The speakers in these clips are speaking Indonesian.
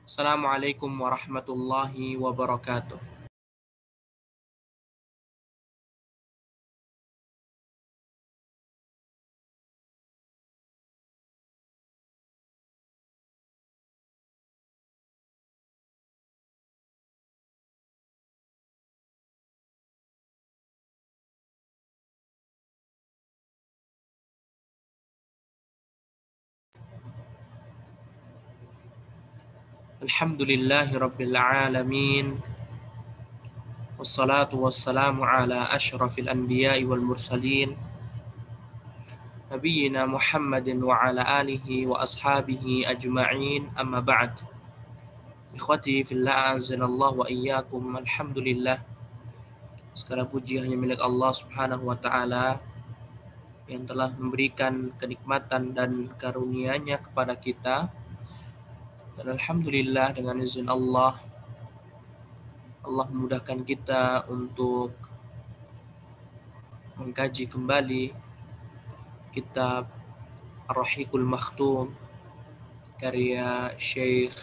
Assalamualaikum warahmatullahi wabarakatuh. Alhamdulillahi rabbil alamin. Wassalatu wassalamu ala ashrafil anbiya'i wal mursalin. Nabiyyina Muhammadin wa ala alihi wa ashabihi ajma'in, amma ba'd. Ikhwati fillah, azanallahu wa iyyakum. Alhamdulillah, segala puji hanya milik Allah subhanahu wa ta'ala yang telah memberikan kenikmatan dan karunia-Nya kepada kita. Dan alhamdulillah, dengan izin Allah memudahkan kita untuk mengkaji kembali kitab Ar-Rahiqul Makhtum karya Syekh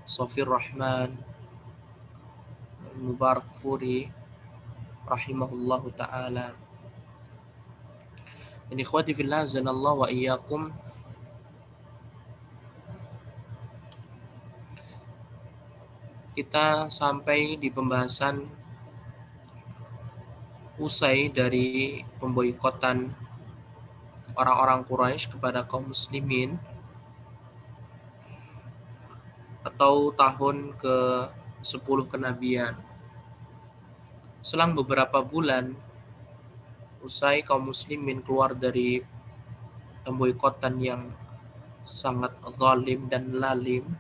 Shafir Rahman Mubarakfuri rahimahullahu ta'ala. Dan ikhwati fillah, zanallahu wa iyyakum, kita sampai di pembahasan usai dari pemboikotan orang-orang Quraisy kepada kaum muslimin atau tahun ke-10 kenabian. Selang beberapa bulan usai kaum muslimin keluar dari pemboikotan yang sangat zalim dan lalim,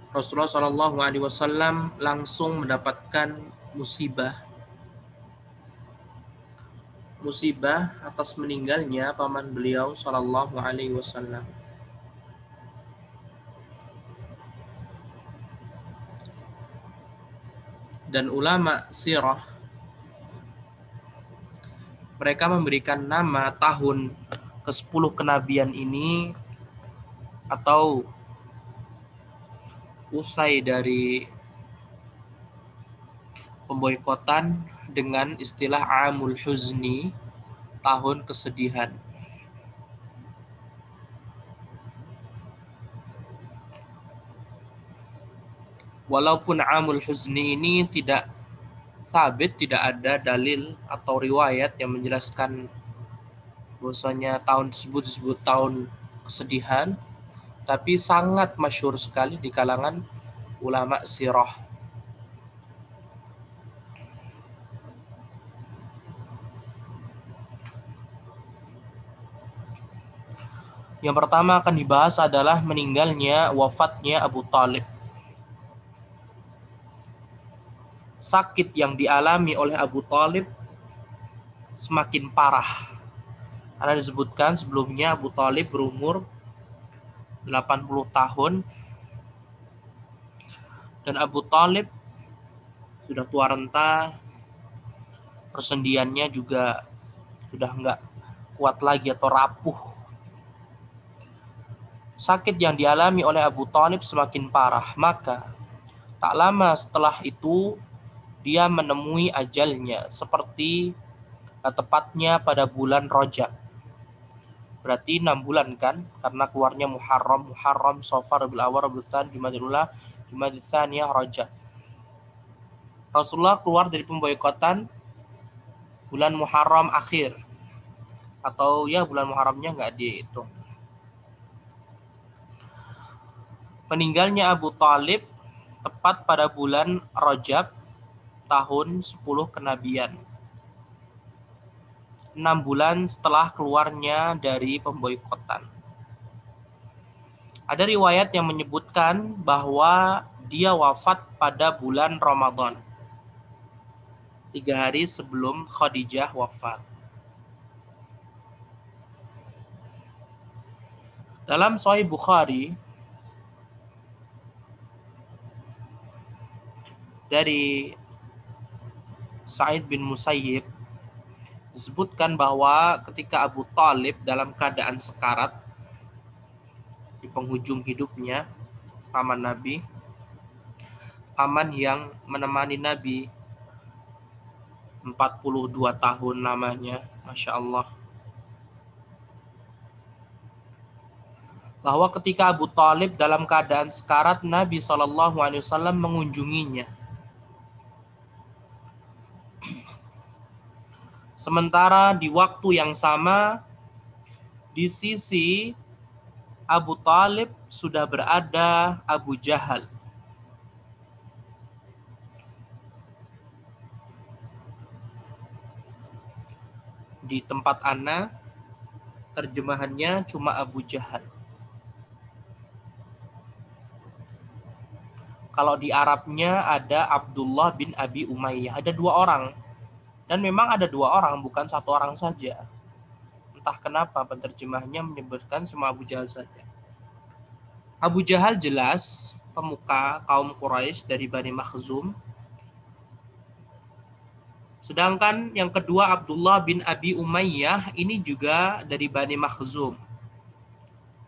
Rasulullah SAW langsung mendapatkan musibah atas meninggalnya paman beliau SAW. Dan ulama sirah mereka memberikan nama tahun ke-10 kenabian ini atau usai dari pemboikotan dengan istilah Amul Huzni, tahun kesedihan. Walaupun Amul Huzni ini tidak sabit, tidak ada dalil atau riwayat yang menjelaskan bahwasanya tahun tersebut disebut tahun kesedihan, tapi sangat masyhur sekali di kalangan ulama sirah. Yang pertama akan dibahas adalah wafatnya Abu Thalib. Sakit yang dialami oleh Abu Thalib semakin parah. Karena disebutkan sebelumnya Abu Thalib berumur 80 tahun dan Abu Thalib sudah tua renta, persendiannya juga sudah enggak kuat lagi atau rapuh. Sakit yang dialami oleh Abu Thalib semakin parah, maka tak lama setelah itu dia menemui ajalnya, seperti tepatnya pada bulan Rajab. Berarti 6 bulan kan, karena keluarnya Muharram, Safar, Rabiul Awwal, Rabiul Tsani, Jumadil Ula, Jumadil Tsaniyah, Rajab. Rasulullah keluar dari pemboikotan bulan Muharram akhir, atau ya bulan Muharramnya nggak dihitung. Meninggalnya Abu Thalib tepat pada bulan Rajab tahun 10 kenabian, 6 bulan setelah keluarnya dari pemboikotan. Ada riwayat yang menyebutkan bahwa dia wafat pada bulan Ramadan, 3 hari sebelum Khadijah wafat. Dalam Sahih Bukhari dari Sa'id bin Musayyib disebutkan bahwa ketika Abu Thalib dalam keadaan sekarat di penghujung hidupnya, paman Nabi, paman yang menemani Nabi 42 tahun namanya, Masya Allah, bahwa ketika Abu Thalib dalam keadaan sekarat, Nabi SAW mengunjunginya. Sementara di waktu yang sama, di sisi Abu Thalib sudah berada Abu Jahal. Di tempat ana, terjemahannya cuma Abu Jahal. Kalau di Arabnya ada Abdullah bin Abi Umayyah. Ada 2 orang. Dan memang ada 2 orang, bukan 1 orang saja. Entah kenapa penerjemahnya menyebutkan cuma Abu Jahal saja. Abu Jahal jelas pemuka kaum Quraisy dari Bani Makhzum. Sedangkan yang kedua Abdullah bin Abi Umayyah ini juga dari Bani Makhzum.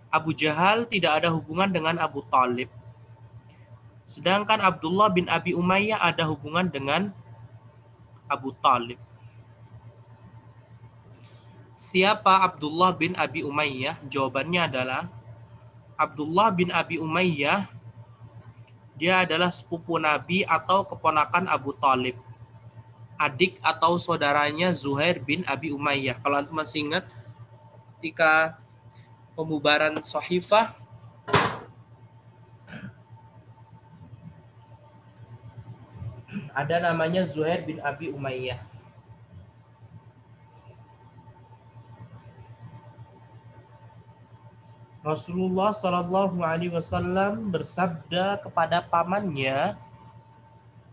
Abu Jahal tidak ada hubungan dengan Abu Thalib. Sedangkan Abdullah bin Abi Umayyah ada hubungan dengan Abu Thalib. Siapa Abdullah bin Abi Umayyah? Jawabannya adalah Abdullah bin Abi Umayyah, dia adalah sepupu Nabi atau keponakan Abu Thalib, adik atau saudaranya Zuhair bin Abi Umayyah. Kalau antum masih ingat ketika pembubaran Sahifah, ada namanya Zuhair bin Abi Umayyah. Rasulullah Shallallahu Alaihi Wasallam bersabda kepada pamannya,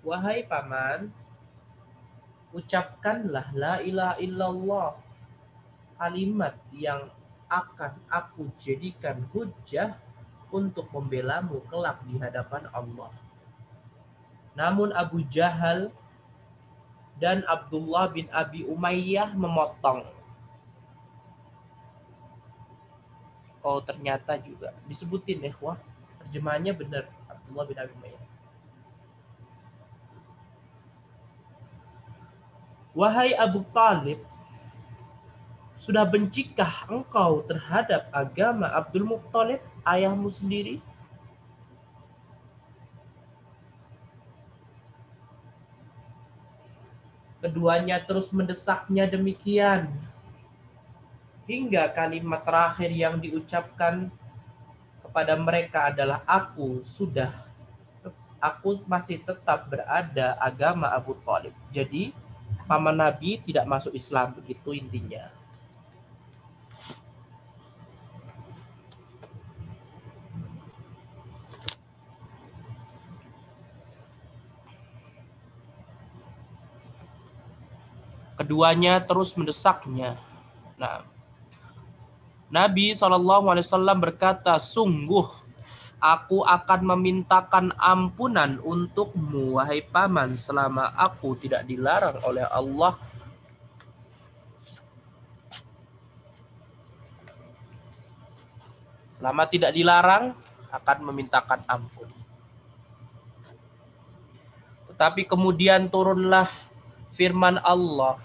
wahai paman, ucapkanlah la ilaha illallah, kalimat yang akan aku jadikan hujjah untuk membelamu kelak di hadapan Allah. Namun Abu Jahal dan Abdullah bin Abi Umayyah memotong. Oh, ternyata juga disebutin ikhwah, terjemahannya benar, Abdullah bin Abi Umayyah. Wahai Abu Thalib, sudah bencikah engkau terhadap agama Abdul Muttalib, ayahmu sendiri? Keduanya terus mendesaknya demikian, hingga kalimat terakhir yang diucapkan kepada mereka adalah aku masih tetap berada agama Abu Thalib. Jadi paman Nabi tidak masuk Islam, begitu intinya. Keduanya terus mendesaknya. Nah, Nabi SAW berkata, sungguh aku akan memintakan ampunan untukmu, wahai paman, selama aku tidak dilarang oleh Allah. Selama tidak dilarang, akan memintakan ampun. Tetapi kemudian turunlah firman Allah,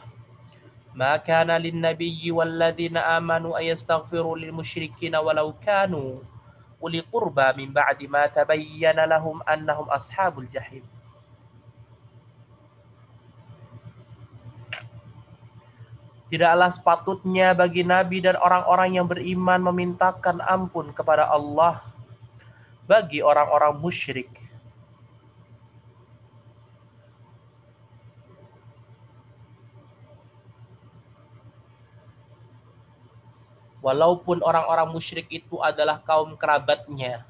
ma kana lin-nabiyyi walladzina amanu ayastaghfiru lil musyrikina walau kanu uli qurba min ba'di ma tabayyana lahum annahum ashabul jahim. Tidaklah sepatutnya bagi Nabi dan orang-orang yang beriman memintakan ampun kepada Allah bagi orang-orang musyrik, walaupun orang-orang musyrik itu adalah kaum kerabatnya,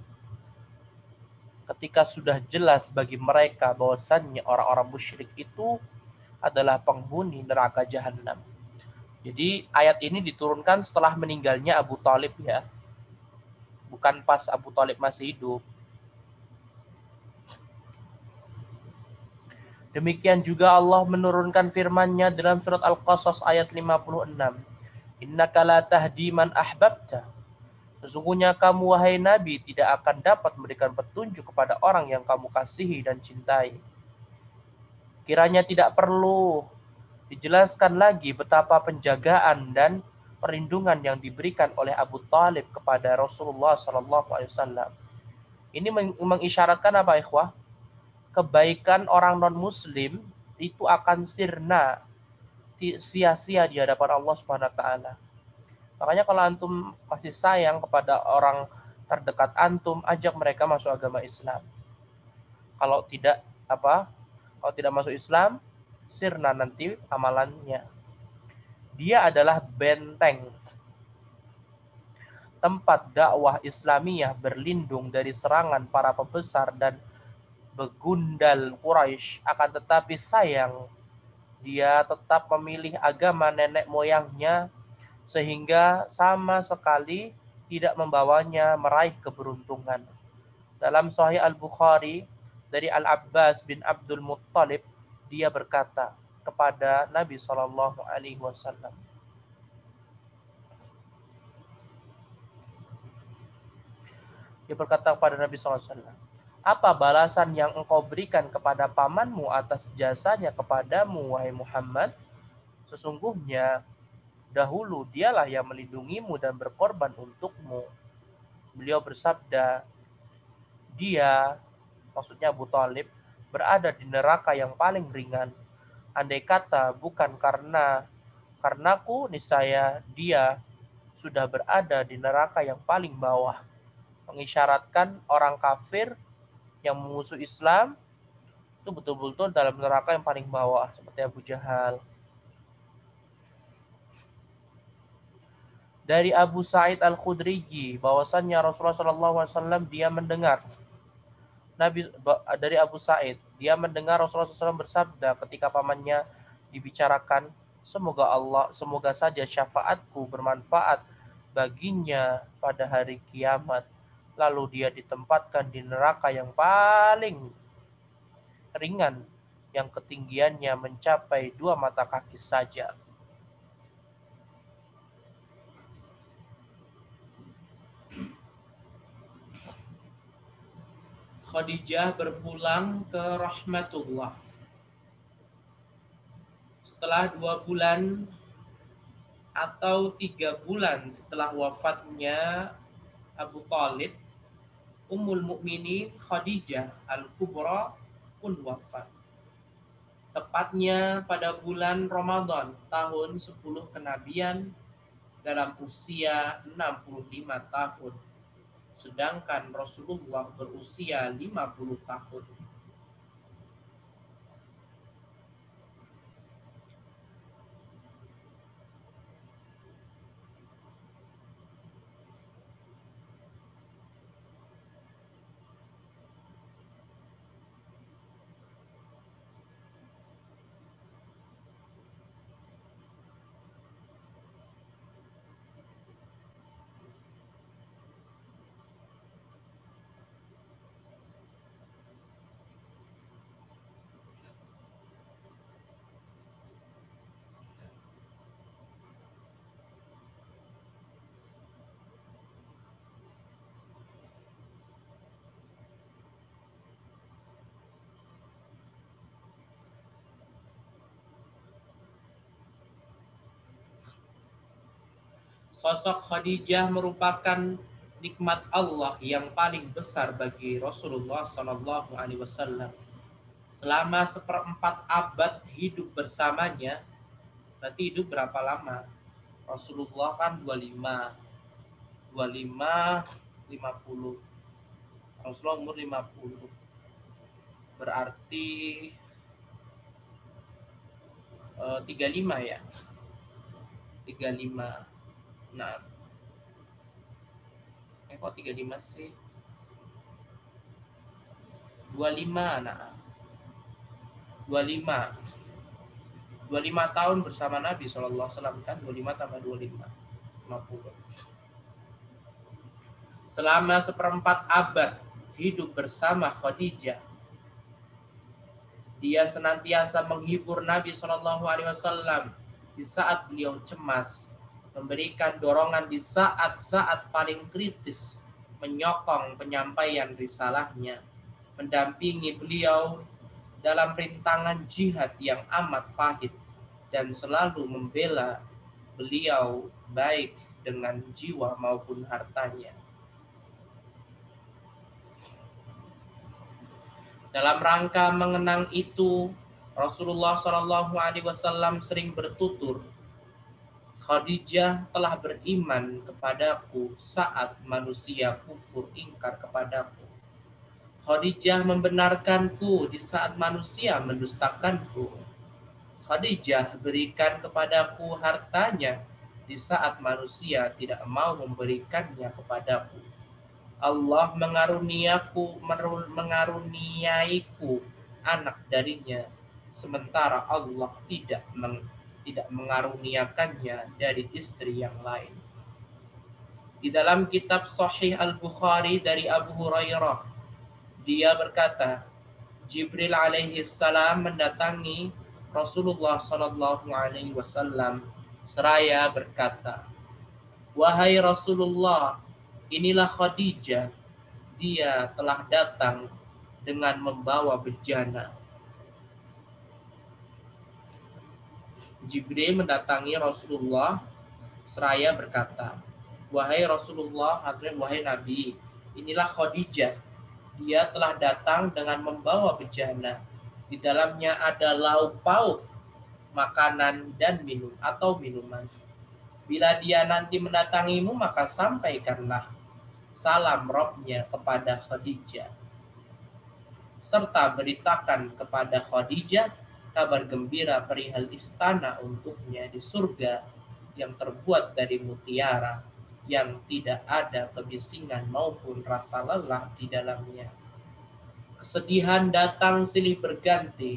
ketika sudah jelas bagi mereka bahwasannya orang-orang musyrik itu adalah penghuni neraka jahanam. Jadi ayat ini diturunkan setelah meninggalnya Abu Thalib ya, bukan pas Abu Thalib masih hidup. Demikian juga Allah menurunkan firman-Nya dalam surat Al-Qasas ayat 56. Innaka la tahdi man ahbabta. Sesungguhnya kamu wahai Nabi tidak akan dapat memberikan petunjuk kepada orang yang kamu kasihi dan cintai. Kiranya tidak perlu dijelaskan lagi betapa penjagaan dan perlindungan yang diberikan oleh Abu Talib kepada Rasulullah SAW. Ini mengisyaratkan apa, ikhwah? Kebaikan orang non-muslim itu akan sirna, sia-sia di hadapan Allah Subhanahu wa taala. Makanya kalau antum masih sayang kepada orang terdekat antum, ajak mereka masuk agama Islam. Kalau tidak apa? Kalau tidak masuk Islam, sirna nanti amalannya. Dia adalah benteng tempat dakwah Islamiyah berlindung dari serangan para pembesar dan begundal Quraisy. Akan tetapi sayang, dia tetap memilih agama nenek moyangnya sehingga sama sekali tidak membawanya meraih keberuntungan. Dalam Sahih Al-Bukhari dari Al-Abbas bin Abdul Muttalib, dia berkata kepada Nabi SAW. Dia berkata kepada Nabi SAW, apa balasan yang engkau berikan kepada pamanmu atas jasanya kepadamu, wahai Muhammad? Sesungguhnya dahulu dialah yang melindungimu dan berkorban untukmu. Beliau bersabda, dia, maksudnya Abu Talib, berada di neraka yang paling ringan. Andai kata bukan karenaku, niscaya dia sudah berada di neraka yang paling bawah. Mengisyaratkan orang kafir yang memusuh Islam itu betul-betul dalam neraka yang paling bawah, seperti Abu Jahal. Dari Abu Sa'id Al-Khudri bahwasannya Rasulullah SAW dia mendengar dari Abu Sa'id, dia mendengar Rasulullah SAW bersabda ketika pamannya dibicarakan, semoga saja syafaatku bermanfaat baginya pada hari kiamat. Lalu dia ditempatkan di neraka yang paling ringan, yang ketinggiannya mencapai 2 mata kaki saja. Khadijah berpulang ke rahmatullah. Setelah 2 bulan atau 3 bulan setelah wafatnya Abu Talib, Ummul Mukminin Khadijah Al-Kubra pun wafat. Tepatnya pada bulan Ramadan tahun 10 kenabian dalam usia 65 tahun. Sedangkan Rasulullah berusia 50 tahun. Sosok Khadijah merupakan nikmat Allah yang paling besar bagi Rasulullah SAW. Selama 1/4 abad hidup bersamanya, berarti hidup berapa lama? Rasulullah kan 25, 50. Rasulullah umur 50. Berarti 35 ya. 35. Nah, kok 35 sih? 25, nah. 25 tahun bersama Nabi SAW kan, 25 tambah 25, 50. Selama 1/4 abad hidup bersama Khadijah, Dia senantiasa menghibur Nabi SAW di saat beliau cemas, memberikan dorongan di saat-saat paling kritis, menyokong penyampaian risalahnya, mendampingi beliau dalam rintangan jihad yang amat pahit, dan selalu membela beliau baik dengan jiwa maupun hartanya. Dalam rangka mengenang itu, Rasulullah SAW sering bertutur, Khadijah telah beriman kepadaku saat manusia kufur ingkar kepadaku. Khadijah membenarkanku di saat manusia mendustakanku. Khadijah berikan kepadaku hartanya di saat manusia tidak mau memberikannya kepadaku. Allah mengaruniaiku anak darinya, sementara Allah tidak mengaruniakannya dari istri yang lain. Di dalam kitab Sahih Al-Bukhari dari Abu Hurairah, dia berkata, Jibril alaihi salam mendatangi Rasulullah sallallahu alaihi wasallam seraya berkata, "Wahai Rasulullah, inilah Khadijah, dia telah datang dengan membawa bejana." Jibril mendatangi Rasulullah seraya berkata, "Wahai Rasulullah, wahai Nabi, inilah Khadijah, dia telah datang dengan membawa bejana. Di dalamnya ada lauk pauk, makanan dan minuman. Bila dia nanti mendatangimu, maka sampaikanlah salam Robnya kepada Khadijah, serta beritakan kepada Khadijah kabar gembira perihal istana untuknya di surga yang terbuat dari mutiara, yang tidak ada kebisingan maupun rasa lelah di dalamnya." Kesedihan datang silih berganti.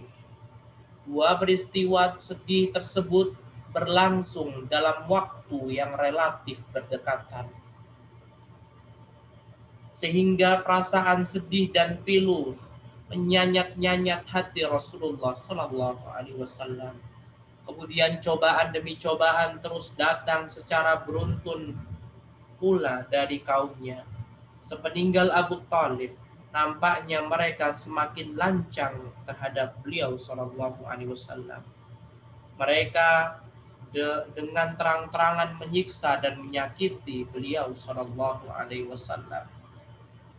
Dua peristiwa sedih tersebut berlangsung dalam waktu yang relatif berdekatan, sehingga perasaan sedih dan pilu menyanyat-nyanyat hati Rasulullah Sallallahu Alaihi Wasallam. Kemudian cobaan demi cobaan terus datang secara beruntun pula dari kaumnya. Sepeninggal Abu Thalib, nampaknya mereka semakin lancang terhadap beliau Sallallahu Alaihi Wasallam. Mereka dengan terang-terangan menyiksa dan menyakiti beliau Sallallahu Alaihi Wasallam.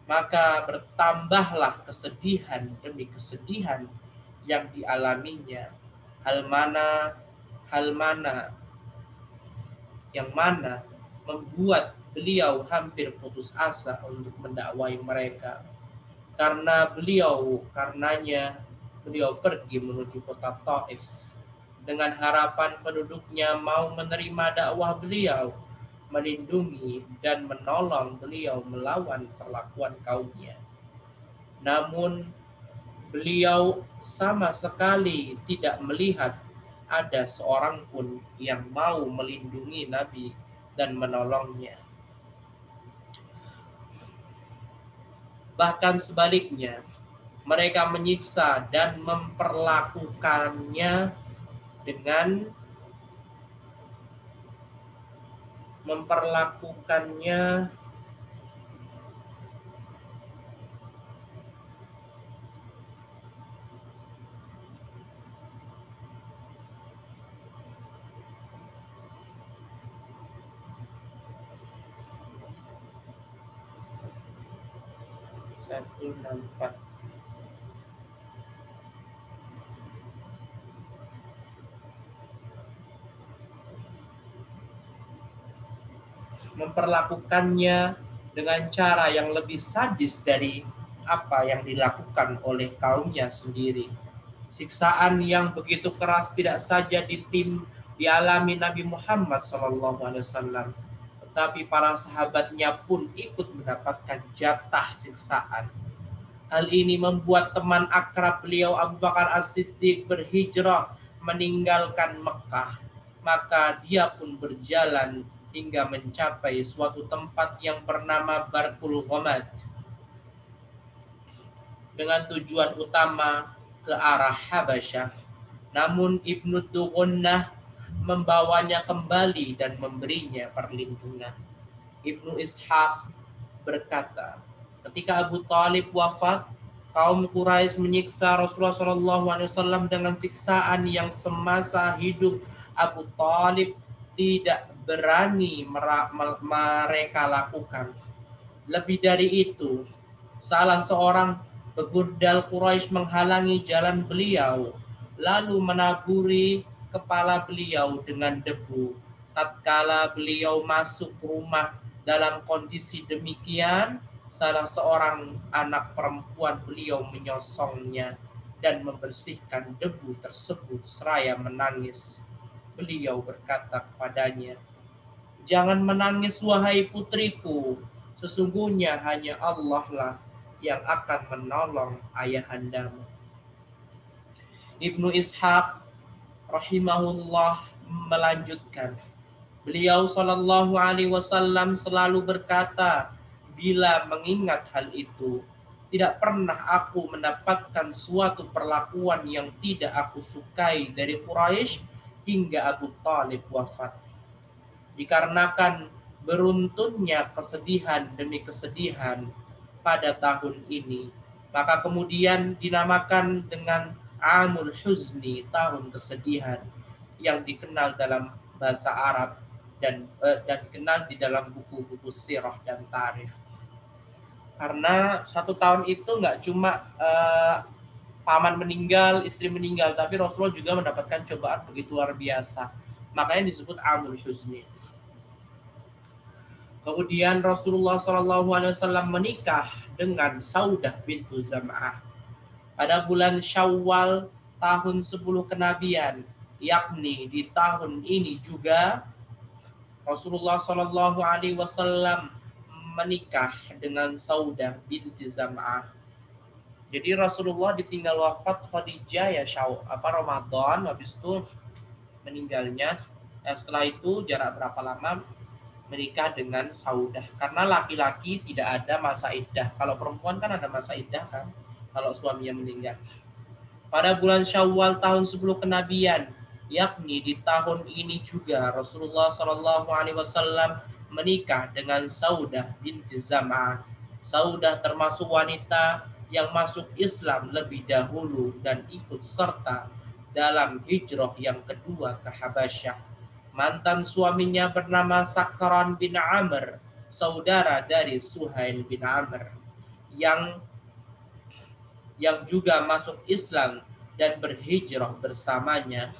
Maka bertambahlah kesedihan demi kesedihan yang dialaminya. Hal mana yang mana membuat beliau hampir putus asa untuk mendakwai mereka. Karenanya beliau pergi menuju kota Taif dengan harapan penduduknya mau menerima dakwah beliau, melindungi dan menolong beliau melawan perlakuan kaumnya. Namun beliau sama sekali tidak melihat ada seorang pun yang mau melindungi Nabi dan menolongnya. Bahkan sebaliknya, mereka menyiksa dan memperlakukannya dengan cara yang lebih sadis dari apa yang dilakukan oleh kaumnya sendiri. Siksaan yang begitu keras tidak saja dialami Nabi Muhammad SAW, tetapi para sahabatnya pun ikut mendapatkan jatah siksaan. Hal ini membuat teman akrab beliau Abu Bakar As-Siddiq berhijrah meninggalkan Mekah. Maka dia pun berjalan hingga mencapai suatu tempat yang bernama Barkul Ghamad dengan tujuan utama ke arah Habasyah. Namun Ibnu Dugunnah membawanya kembali dan memberinya perlindungan. Ibnu Ishaq berkata, ketika Abu Talib wafat, kaum Quraisy menyiksa Rasulullah SAW dengan siksaan yang semasa hidup Abu Talib tidak berani mereka lakukan. Lebih dari itu, salah seorang begundal Quraisy menghalangi jalan beliau, lalu menaburi kepala beliau dengan debu. Tatkala beliau masuk rumah dalam kondisi demikian, salah seorang anak perempuan beliau menyosongnya dan membersihkan debu tersebut seraya menangis. Beliau berkata kepadanya, "Jangan menangis wahai putriku, sesungguhnya hanya Allah lah yang akan menolong ayahandamu." Ibnu Ishaq rahimahullah melanjutkan, beliau sallallahu alaihi wasallam selalu berkata, bila mengingat hal itu, tidak pernah aku mendapatkan suatu perlakuan yang tidak aku sukai dari Quraisy hingga Abu Talib wafat. Dikarenakan beruntunnya kesedihan demi kesedihan pada tahun ini, maka kemudian dinamakan dengan Amul Huzni, tahun kesedihan, yang dikenal dalam bahasa Arab dan dikenal di dalam buku-buku sirah dan tarikh. Karena satu tahun itu nggak cuma paman meninggal, istri meninggal, tapi Rasulullah juga mendapatkan cobaan begitu luar biasa. Makanya disebut Amul Huzni. Kemudian Rasulullah SAW menikah dengan Saudah bintu Zam'ah pada bulan Syawal tahun 10 kenabian, yakni di tahun ini juga Rasulullah SAW menikah dengan Saudah binti Zam'ah. Jadi Rasulullah ditinggal wafat Khadijah ya Ramadan, habis itu meninggalnya. Setelah itu jarak berapa lama menikah dengan Saudah, karena laki-laki tidak ada masa iddah. Kalau perempuan kan ada masa iddah kan, kalau suaminya meninggal. Pada bulan Syawal tahun 10 kenabian, yakni di tahun ini juga Rasulullah SAW menikah dengan Saudah binti Zam'ah. Saudah termasuk wanita yang masuk Islam lebih dahulu dan ikut serta dalam hijrah yang kedua ke Habasyah. Mantan suaminya bernama Sakran bin Amr, saudara dari Suhail bin Amr, yang juga masuk Islam dan berhijrah bersamanya,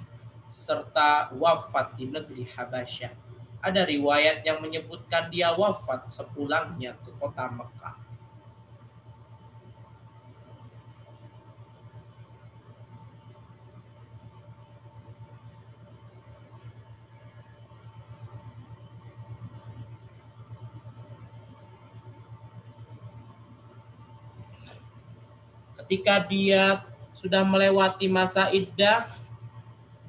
serta wafat di negeri Habasyah. Ada riwayat yang menyebutkan dia wafat sepulangnya ke kota Mekah. Ketika dia sudah melewati masa iddah,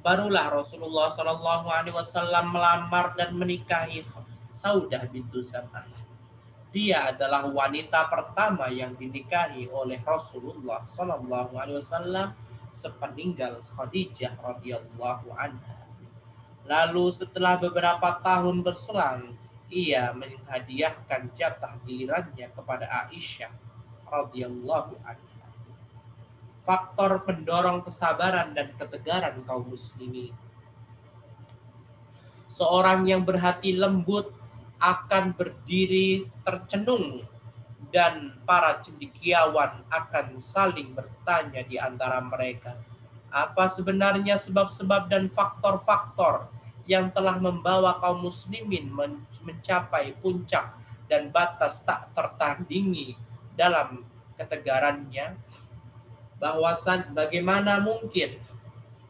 barulah Rasulullah SAW melamar dan menikahi Saudah bintu Zam'ah. Dia adalah wanita pertama yang dinikahi oleh Rasulullah SAW sepeninggal Khadijah radhiyallahu anha. Lalu setelah beberapa tahun berselang, ia menghadiahkan jatah gilirannya kepada Aisyah radhiyallahu anha. Faktor pendorong kesabaran dan ketegaran kaum muslimin. Seorang yang berhati lembut akan berdiri tercenung dan para cendekiawan akan saling bertanya di antara mereka, apa sebenarnya sebab-sebab dan faktor-faktor yang telah membawa kaum muslimin mencapai puncak dan batas tak tertandingi dalam ketegarannya. Bahwasan bagaimana mungkin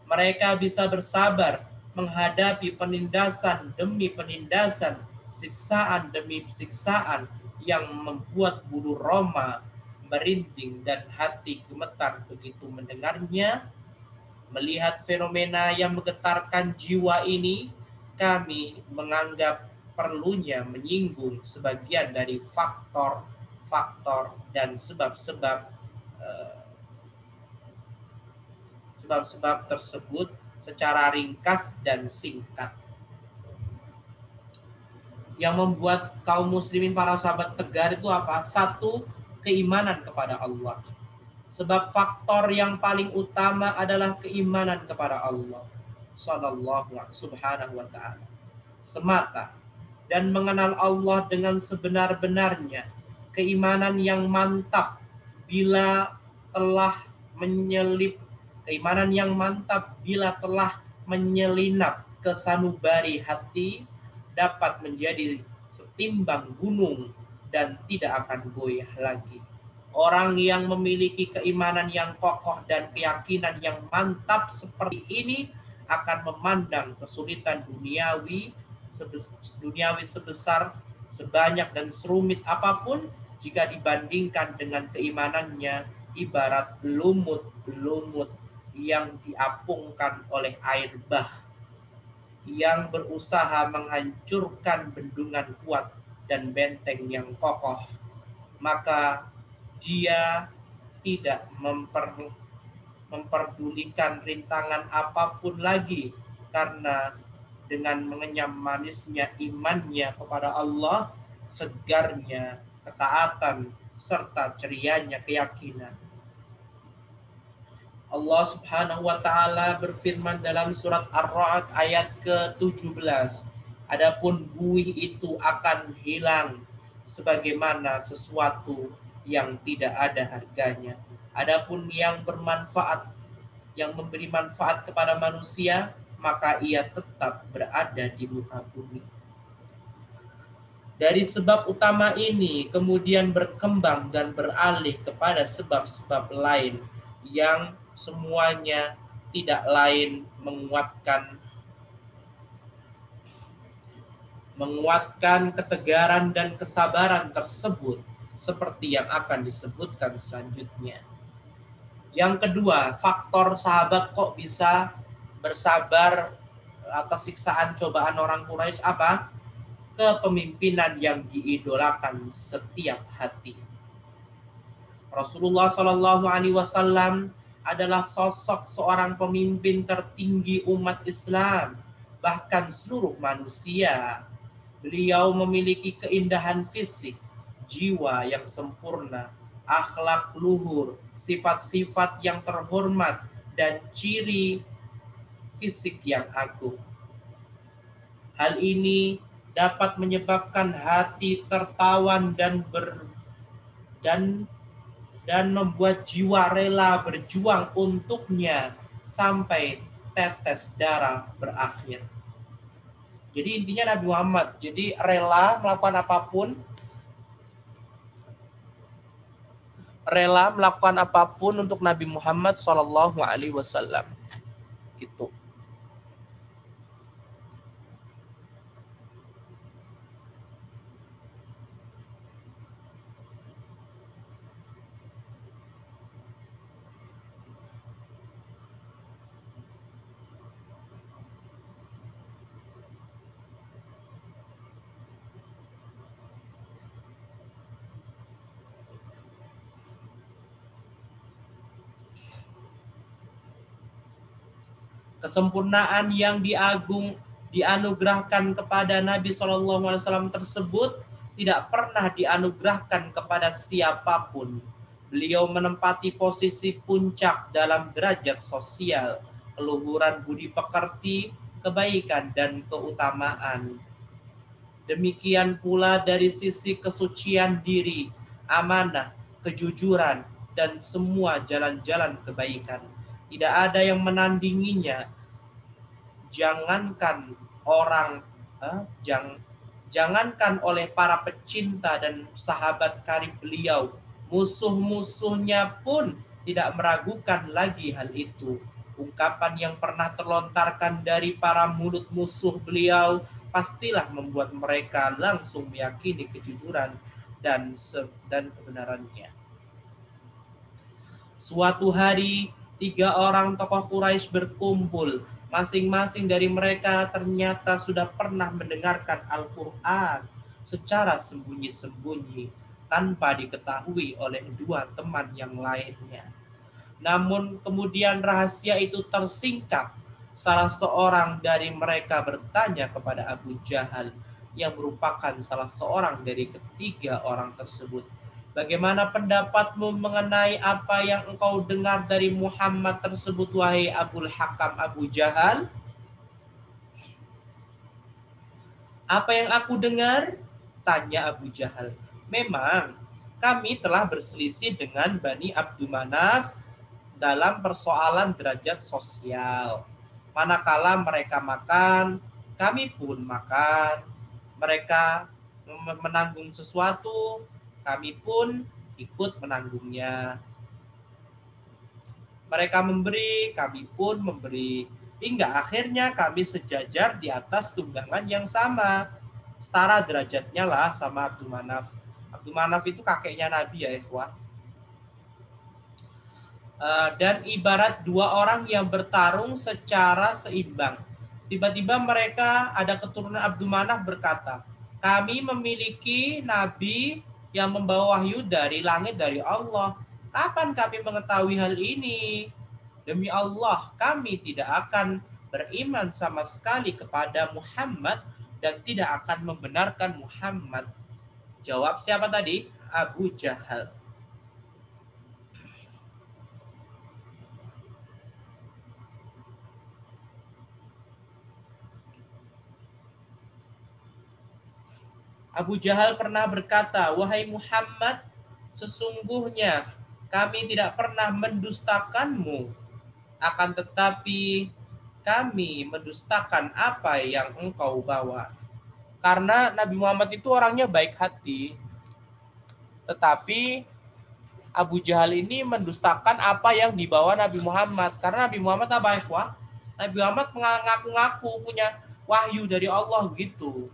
mereka bisa bersabar menghadapi penindasan demi penindasan, siksaan demi siksaan yang membuat bulu roma merinding dan hati gemetar begitu mendengarnya. Melihat fenomena yang menggetarkan jiwa ini, kami menganggap perlunya menyinggung sebagian dari faktor-faktor dan sebab-sebab sebab-sebab tersebut secara ringkas dan singkat. Yang membuat kaum muslimin para sahabat tegar itu apa? Satu, keimanan kepada Allah. Sebab faktor yang paling utama adalah keimanan kepada Allah subhanahu wa ta'ala semata, dan mengenal Allah dengan sebenar-benarnya. Keimanan yang mantap bila telah menyelinap ke sanubari hati, dapat menjadi setimbang gunung dan tidak akan goyah lagi. Orang yang memiliki keimanan yang kokoh dan keyakinan yang mantap seperti ini akan memandang kesulitan duniawi sebesar, sebanyak dan serumit apapun jika dibandingkan dengan keimanannya ibarat lumut-lumut yang diapungkan oleh air bah yang berusaha menghancurkan bendungan kuat dan benteng yang kokoh. Maka dia tidak memperdulikan rintangan apapun lagi, karena dengan mengenyam manisnya imannya kepada Allah, segarnya ketaatan, serta cerianya keyakinan. Allah subhanahu wa ta'ala berfirman dalam surat Ar-Ra'd ayat ke-17. Adapun buih itu akan hilang sebagaimana sesuatu yang tidak ada harganya. Adapun yang bermanfaat, yang memberi manfaat kepada manusia, maka ia tetap berada di muka bumi. Dari sebab utama ini kemudian berkembang dan beralih kepada sebab-sebab lain yang semuanya tidak lain menguatkan ketegaran dan kesabaran tersebut, seperti yang akan disebutkan selanjutnya. Yang kedua, faktor sahabat kok bisa bersabar atas siksaan cobaan orang Quraisy apa? Kepemimpinan yang diidolakan setiap hati. Rasulullah Shallallahu Alaihi Wasallam adalah sosok seorang pemimpin tertinggi umat Islam, bahkan seluruh manusia. Beliau memiliki keindahan fisik, jiwa yang sempurna, akhlak luhur, sifat-sifat yang terhormat, dan ciri fisik yang agung. Hal ini dapat menyebabkan hati tertawan dan membuat jiwa rela berjuang untuknya sampai tetes darah berakhir. Jadi intinya Nabi Muhammad jadi rela melakukan apapun untuk Nabi Muhammad Shallallahu Alaihi Wasallam. Gitu. Kesempurnaan yang dianugerahkan kepada Nabi SAW tersebut tidak pernah dianugerahkan kepada siapapun. Beliau menempati posisi puncak dalam derajat sosial, keluhuran budi pekerti, kebaikan, dan keutamaan. Demikian pula dari sisi kesucian diri, amanah, kejujuran, dan semua jalan-jalan kebaikan. Tidak ada yang menandinginya. Jangankan oleh para pecinta dan sahabat karib beliau, musuh-musuhnya pun tidak meragukan lagi hal itu. Ungkapan yang pernah terlontarkan dari para mulut musuh beliau pastilah membuat mereka langsung meyakini kejujuran dan kebenarannya. Suatu hari, 3 orang tokoh Quraisy berkumpul. Masing-masing dari mereka ternyata sudah pernah mendengarkan Al-Quran secara sembunyi-sembunyi tanpa diketahui oleh 2 teman yang lainnya. Namun kemudian rahasia itu tersingkap. Salah seorang dari mereka bertanya kepada Abu Jahal yang merupakan salah seorang dari ketiga orang tersebut. Bagaimana pendapatmu mengenai apa yang engkau dengar dari Muhammad tersebut, wahai Abul Hakam Abu Jahal? Apa yang aku dengar? Tanya Abu Jahal. Memang kami telah berselisih dengan Bani Abdul Manaf dalam persoalan derajat sosial. Manakala mereka makan, kami pun makan. Mereka menanggung sesuatu, kami pun ikut menanggungnya. Mereka memberi, kami pun memberi. Hingga akhirnya kami sejajar di atas tunggangan yang sama. Setara derajatnya lah sama Abdul Manaf. Abdul Manaf itu kakeknya Nabi ya, ikhwah. Dan ibarat dua orang yang bertarung secara seimbang. Tiba-tiba mereka ada keturunan Abdul Manaf berkata, kami memiliki nabi yang membawa wahyu dari langit dari Allah. Kapan kami mengetahui hal ini? Demi Allah, kami tidak akan beriman sama sekali kepada Muhammad dan tidak akan membenarkan Muhammad. Jawab siapa tadi? Abu Jahal. Abu Jahal pernah berkata, wahai Muhammad, sesungguhnya kami tidak pernah mendustakanmu, akan tetapi kami mendustakan apa yang engkau bawa. Karena Nabi Muhammad itu orangnya baik hati, tetapi Abu Jahal ini mendustakan apa yang dibawa Nabi Muhammad. Karena Nabi Muhammad apa, ikhwah? Nabi Muhammad mengaku-ngaku punya wahyu dari Allah begitu.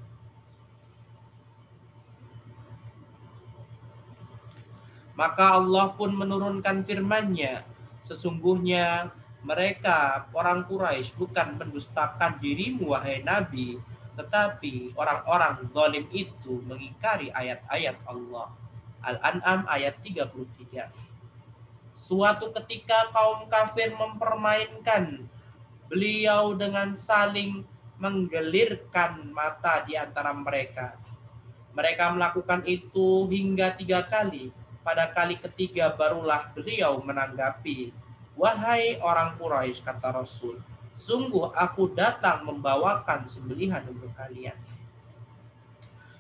Maka Allah pun menurunkan firman-Nya, sesungguhnya mereka orang Quraisy bukan mendustakan dirimu wahai Nabi, tetapi orang-orang zalim itu mengingkari ayat-ayat Allah. Al-An'am ayat 33. Suatu ketika kaum kafir mempermainkan beliau dengan saling menggelirkan mata di antara mereka. Mereka melakukan itu hingga 3 kali. Pada kali ketiga barulah beliau menanggapi, wahai orang Quraisy, kata Rasul, sungguh aku datang membawakan sembelihan untuk kalian.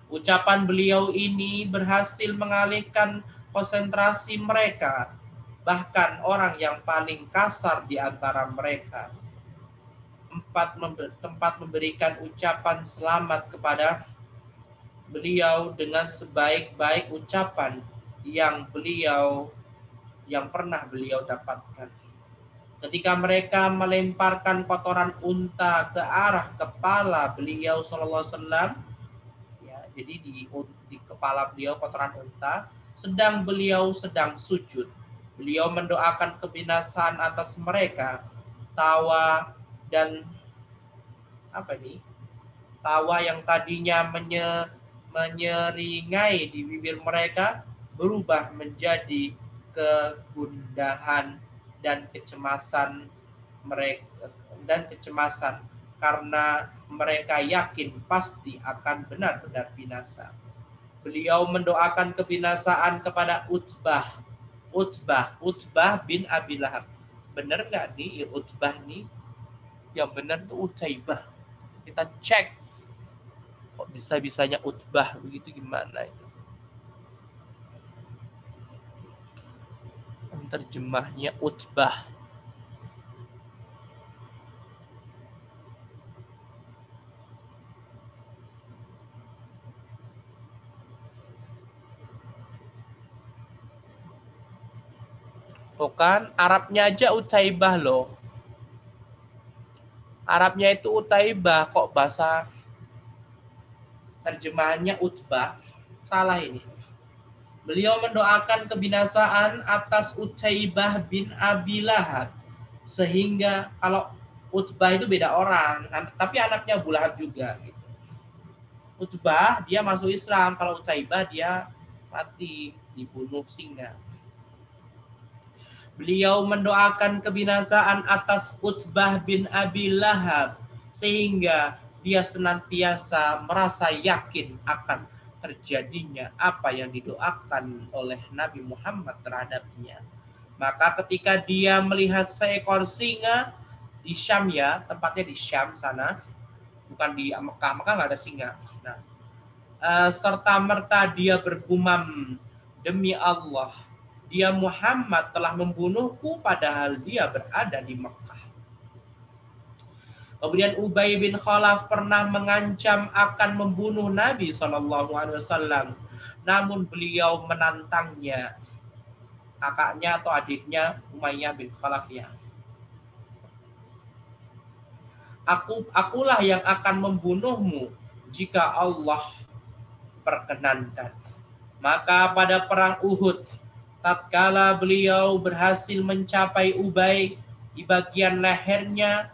Ucapan beliau ini berhasil mengalihkan konsentrasi mereka, bahkan orang yang paling kasar di antara mereka. Tempat memberikan ucapan selamat kepada beliau dengan sebaik-baik ucapan yang pernah beliau dapatkan. Ketika mereka melemparkan kotoran unta ke arah kepala beliau sallallahu alaihi wasallam, ya, jadi di kepala beliau kotoran unta, sedang beliau sedang sujud. Beliau mendoakan kebinasaan atas mereka. Tawa dan tawa yang tadinya menyeringai di bibir mereka berubah menjadi kegundahan dan kecemasan karena mereka yakin pasti akan benar-benar binasa. Beliau mendoakan kebinasaan kepada Utbah bin Abi Lahab. Benar nggak nih Utbah nih? Yang benar tuh Utaibah. Kita cek kok bisa-bisanya Utbah begitu, gimana itu? Terjemahnya Utbah. Tuh kan, Arabnya aja Utaibah loh. Arabnya itu Utaibah, kok bahasa terjemahannya Utbah? Salah ini. Beliau mendoakan kebinasaan atas Utaibah bin Abi Lahab. Sehingga kalau Utbah itu beda orang, tapi anaknya Abu Lahab juga gitu. Utbah dia masuk Islam, kalau Utaibah dia mati dibunuh singa. Beliau mendoakan kebinasaan atas Utbah bin Abi Lahab sehingga dia senantiasa merasa yakin akan terjadinya apa yang didoakan oleh Nabi Muhammad terhadapnya. Maka ketika dia melihat seekor singa di Syam, ya, tempatnya di Syam sana, bukan di Mekah. Mekah nggak ada singa. Nah, serta merta dia bergumam, demi Allah, dia Muhammad telah membunuhku padahal dia berada di Mekah. Kemudian Ubay bin Khalaf pernah mengancam akan membunuh Nabi SAW, namun beliau menantangnya, kakaknya atau adiknya Umayyah bin Khalaf, ya. Akulah yang akan membunuhmu jika Allah perkenankan. Maka pada perang Uhud, tatkala beliau berhasil mencapai Ubay di bagian lehernya,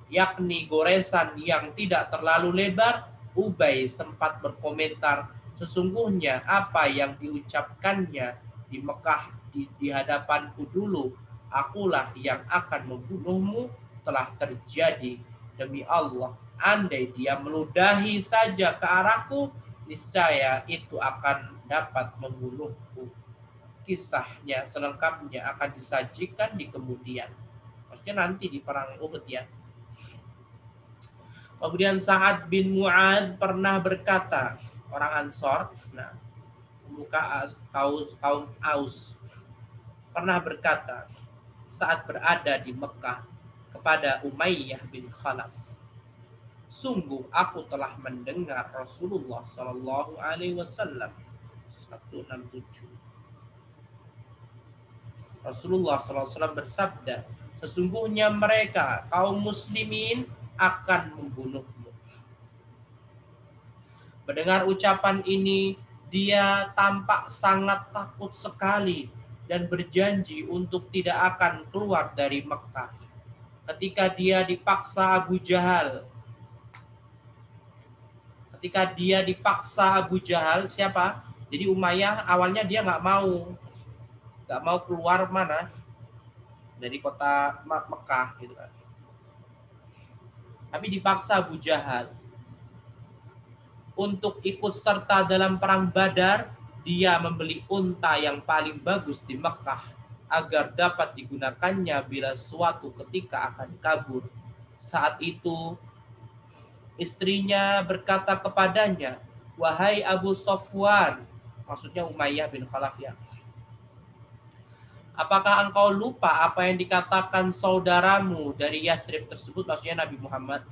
yakni goresan yang tidak terlalu lebar, Ubay sempat berkomentar, sesungguhnya apa yang diucapkannya di Mekah di hadapanku dulu, akulah yang akan membunuhmu, telah terjadi. Demi Allah, andai dia meludahi saja ke arahku, niscaya itu akan dapat membunuhku. Kisahnya selengkapnya akan disajikan di kemudian. Maksudnya nanti di perang Uhud, ya. Kemudian Sa'ad bin Mu'adz pernah berkata, orang Ansor, nah, pemuka kaum Aus, pernah berkata saat berada di Mekah kepada Umayyah bin Khalaf, sungguh aku telah mendengar Rasulullah Shallallahu Alaihi Wasallam 167. Rasulullah SAW bersabda, sesungguhnya mereka kaum muslimin akan membunuhmu. Mendengar ucapan ini, dia tampak sangat takut sekali dan berjanji untuk tidak akan keluar dari Mekah. Ketika dia dipaksa Abu Jahal, siapa? Jadi Umayyah awalnya dia nggak mau keluar mana dari kota Mekah gitu kan. Tapi dipaksa Abu Jahal untuk ikut serta dalam perang Badar. Dia membeli unta yang paling bagus di Mekah agar dapat digunakannya bila suatu ketika akan kabur. Saat itu istrinya berkata kepadanya, wahai Abu Sofwan, maksudnya Umayyah bin Khalaf, ya, apakah engkau lupa apa yang dikatakan saudaramu dari Yathrib tersebut, maksudnya Nabi Muhammad?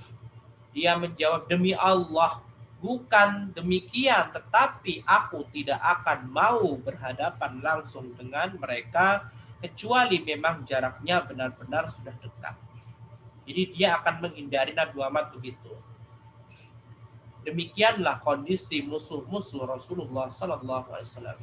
Dia menjawab, demi Allah, bukan demikian, tetapi aku tidak akan mau berhadapan langsung dengan mereka kecuali memang jaraknya benar-benar sudah dekat. Jadi dia akan menghindari Nabi Muhammad begitu. Demikianlah kondisi musuh-musuh Rasulullah SAW.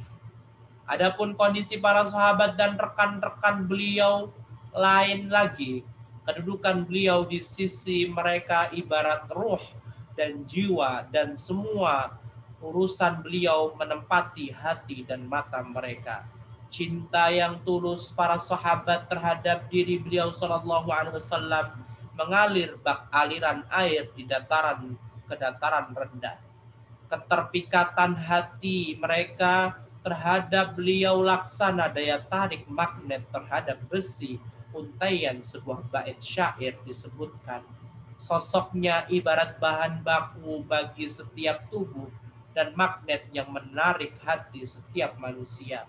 Adapun kondisi para sahabat dan rekan-rekan beliau lain lagi. Kedudukan beliau di sisi mereka ibarat ruh dan jiwa, dan semua urusan beliau menempati hati dan mata mereka. Cinta yang tulus para sahabat terhadap diri beliau sallallahu alaihi wasallam mengalir bak aliran air di dataran rendah. Keterpikatan hati mereka terhadap beliau laksana daya tarik magnet terhadap besi untaian sebuah bait syair disebutkan. Sosoknya ibarat bahan baku bagi setiap tubuh dan magnet yang menarik hati setiap manusia.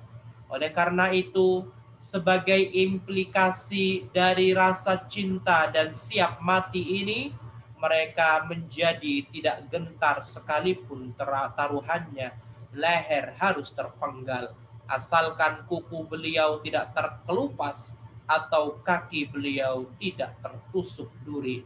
Oleh karena itu, sebagai implikasi dari rasa cinta dan siap mati ini, mereka menjadi tidak gentar sekalipun taruhannya leher harus terpenggal, asalkan kuku beliau tidak terkelupas atau kaki beliau tidak tertusuk duri.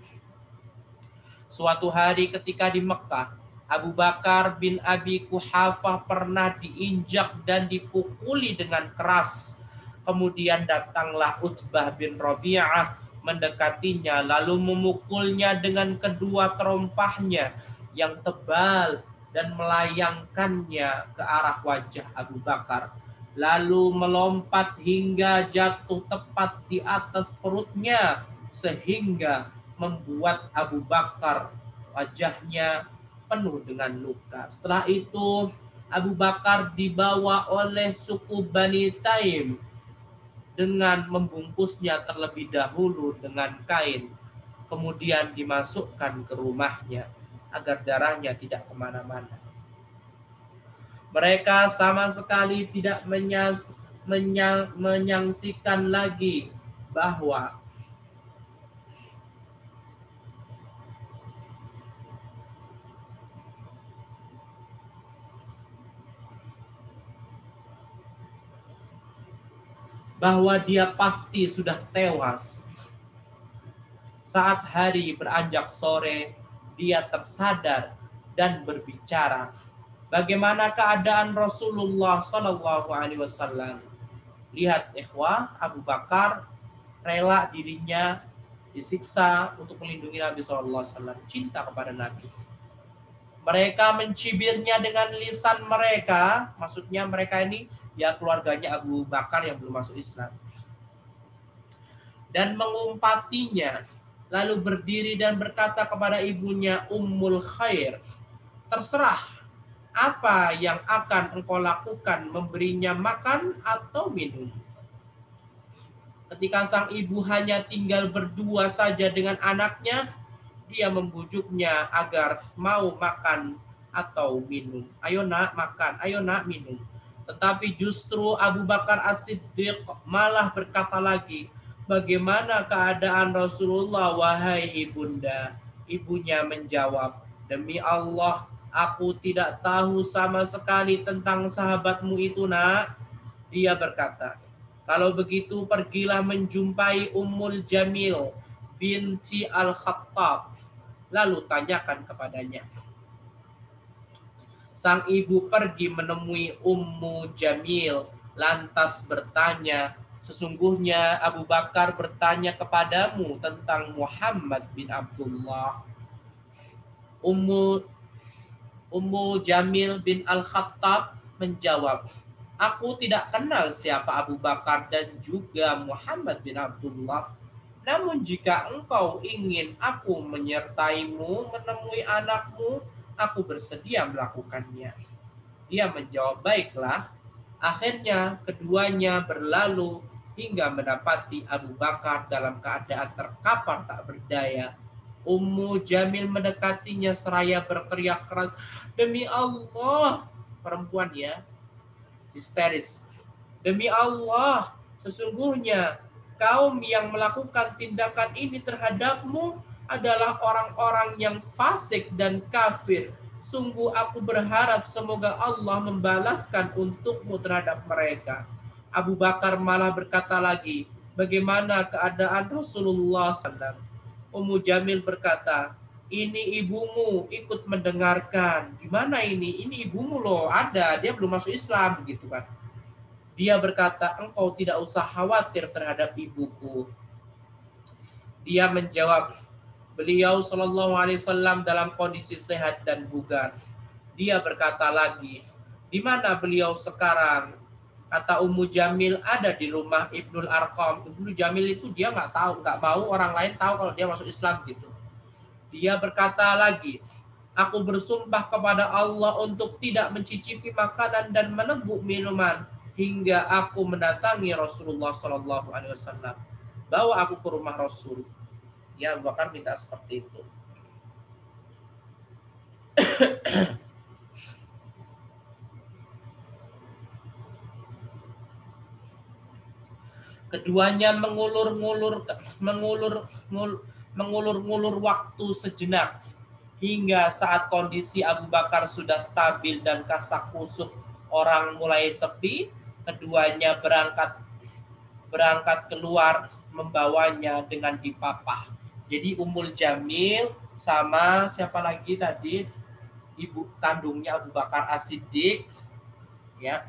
Suatu hari ketika di Mekah, Abu Bakar bin Abi Quhafah pernah diinjak dan dipukuli dengan keras. Kemudian datanglah Utbah bin Rabi'ah mendekatinya lalu memukulnya dengan kedua terompahnya yang tebal dan melayangkannya ke arah wajah Abu Bakar. lalu melompat hingga jatuh tepat di atas perutnya sehingga membuat Abu Bakar wajahnya penuh dengan luka. Setelah itu Abu Bakar dibawa oleh suku Bani Taim dengan membungkusnya terlebih dahulu dengan kain, kemudian dimasukkan ke rumahnya agar darahnya tidak kemana-mana. Mereka sama sekali tidak menyaksikan lagi bahwa dia pasti sudah tewas. Saat hari beranjak sore, dia tersadar dan berbicara, bagaimana keadaan Rasulullah Shallallahu Alaihi Wasallam. Lihat ikhwah, Abu Bakar rela dirinya disiksa untuk melindungi Nabi Shallallahu Alaihi Wasallam, cinta kepada Nabi. Mereka mencibirnya dengan lisan mereka, maksudnya mereka ini ya keluarganya Abu Bakar yang belum masuk Islam, dan mengumpatinya, lalu berdiri dan berkata kepada ibunya Ummul Khair, terserah apa yang akan engkau lakukan, memberinya makan atau minum. Ketika sang ibu hanya tinggal berdua saja dengan anaknya, dia membujuknya agar mau makan atau minum. Ayo nak makan, ayo nak minum. Tetapi justru Abu Bakar As-Siddiq malah berkata lagi, bagaimana keadaan Rasulullah wahai ibunda? Ibunya menjawab, demi Allah, aku tidak tahu sama sekali tentang sahabatmu itu nak. Dia berkata, kalau begitu pergilah menjumpai Ummul Jamil binti Al-Khattab, lalu tanyakan kepadanya. Sang ibu pergi menemui Ummu Jamil, lantas bertanya, sesungguhnya Abu Bakar bertanya kepadamu tentang Muhammad bin Abdullah. Ummu Jamil bin Al-Khattab menjawab, aku tidak kenal siapa Abu Bakar dan juga Muhammad bin Abdullah. Namun jika engkau ingin aku menyertaimu menemui anakmu, aku bersedia melakukannya. Dia menjawab, baiklah. Akhirnya keduanya berlalu hingga mendapati Abu Bakar dalam keadaan terkapar tak berdaya. Ummu Jamil mendekatinya seraya berteriak keras, demi Allah. Perempuan ya, histeris. Demi Allah, sesungguhnya kaum yang melakukan tindakan ini terhadapmu adalah orang-orang yang fasik dan kafir. Sungguh aku berharap semoga Allah membalaskan untukmu terhadap mereka. Abu Bakar malah berkata lagi, bagaimana keadaan Rasulullah SAW? Ummu Jamil berkata, ini ibumu ikut mendengarkan. Gimana ini? Ini ibumu loh, ada. Dia belum masuk Islam, begitu kan. Dia berkata, engkau tidak usah khawatir terhadap ibuku. Dia menjawab, beliau Shallallahu Alaihi Wasallam dalam kondisi sehat dan bugar. Dia berkata lagi, di mana beliau sekarang? Kata Ummu Jamil, ada di rumah Ibnul Arqam. Ibnu Jamil itu dia nggak tahu, nggak mau orang lain tahu kalau dia masuk Islam gitu. Dia berkata lagi, aku bersumpah kepada Allah untuk tidak mencicipi makanan dan meneguk minuman hingga aku mendatangi Rasulullah Shallallahu Alaihi Wasallam. Bawa aku ke rumah Rasul. Ya, Abu Bakar minta seperti itu. Keduanya mengulur-ngulur waktu sejenak hingga saat kondisi Abu Bakar sudah stabil dan kasak kusuk orang mulai sepi, keduanya berangkat keluar membawanya dengan dipapah. Jadi Ummul Jamil sama siapa lagi tadi, ibu kandungnya Abu Bakar As-Siddiq, ya,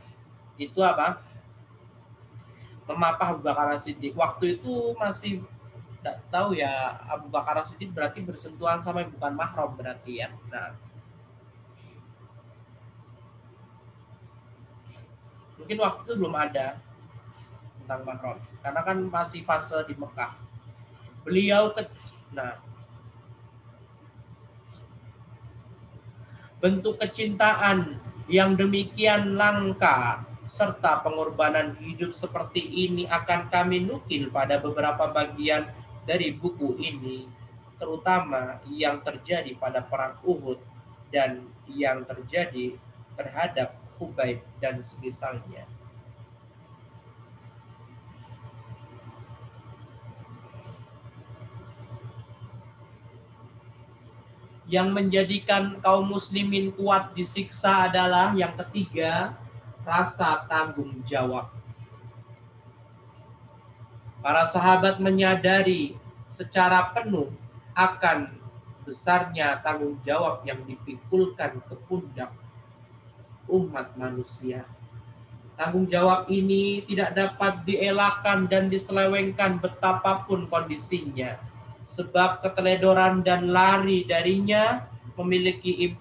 itu apa? Memapah Abu Bakar As-Siddiq. Waktu itu masih tidak tahu ya, Abu Bakar As-Siddiq berarti bersentuhan sama yang bukan mahram berarti ya. Nah, Mungkin waktu itu belum ada tentang mahram, karena kan masih fase di Mekah. Nah, bentuk kecintaan yang demikian langka serta pengorbanan hidup seperti ini akan kami nukil pada beberapa bagian dari buku ini, terutama yang terjadi pada perang Uhud dan yang terjadi terhadap Khubayb dan semisalnya. Yang menjadikan kaum muslimin kuat disiksa adalah yang ketiga, rasa tanggung jawab. Para sahabat menyadari secara penuh akan besarnya tanggung jawab yang dipikulkan ke pundak umat manusia. Tanggung jawab ini tidak dapat dielakkan dan diselewengkan betapapun kondisinya, sebab keteledoran dan lari darinya memiliki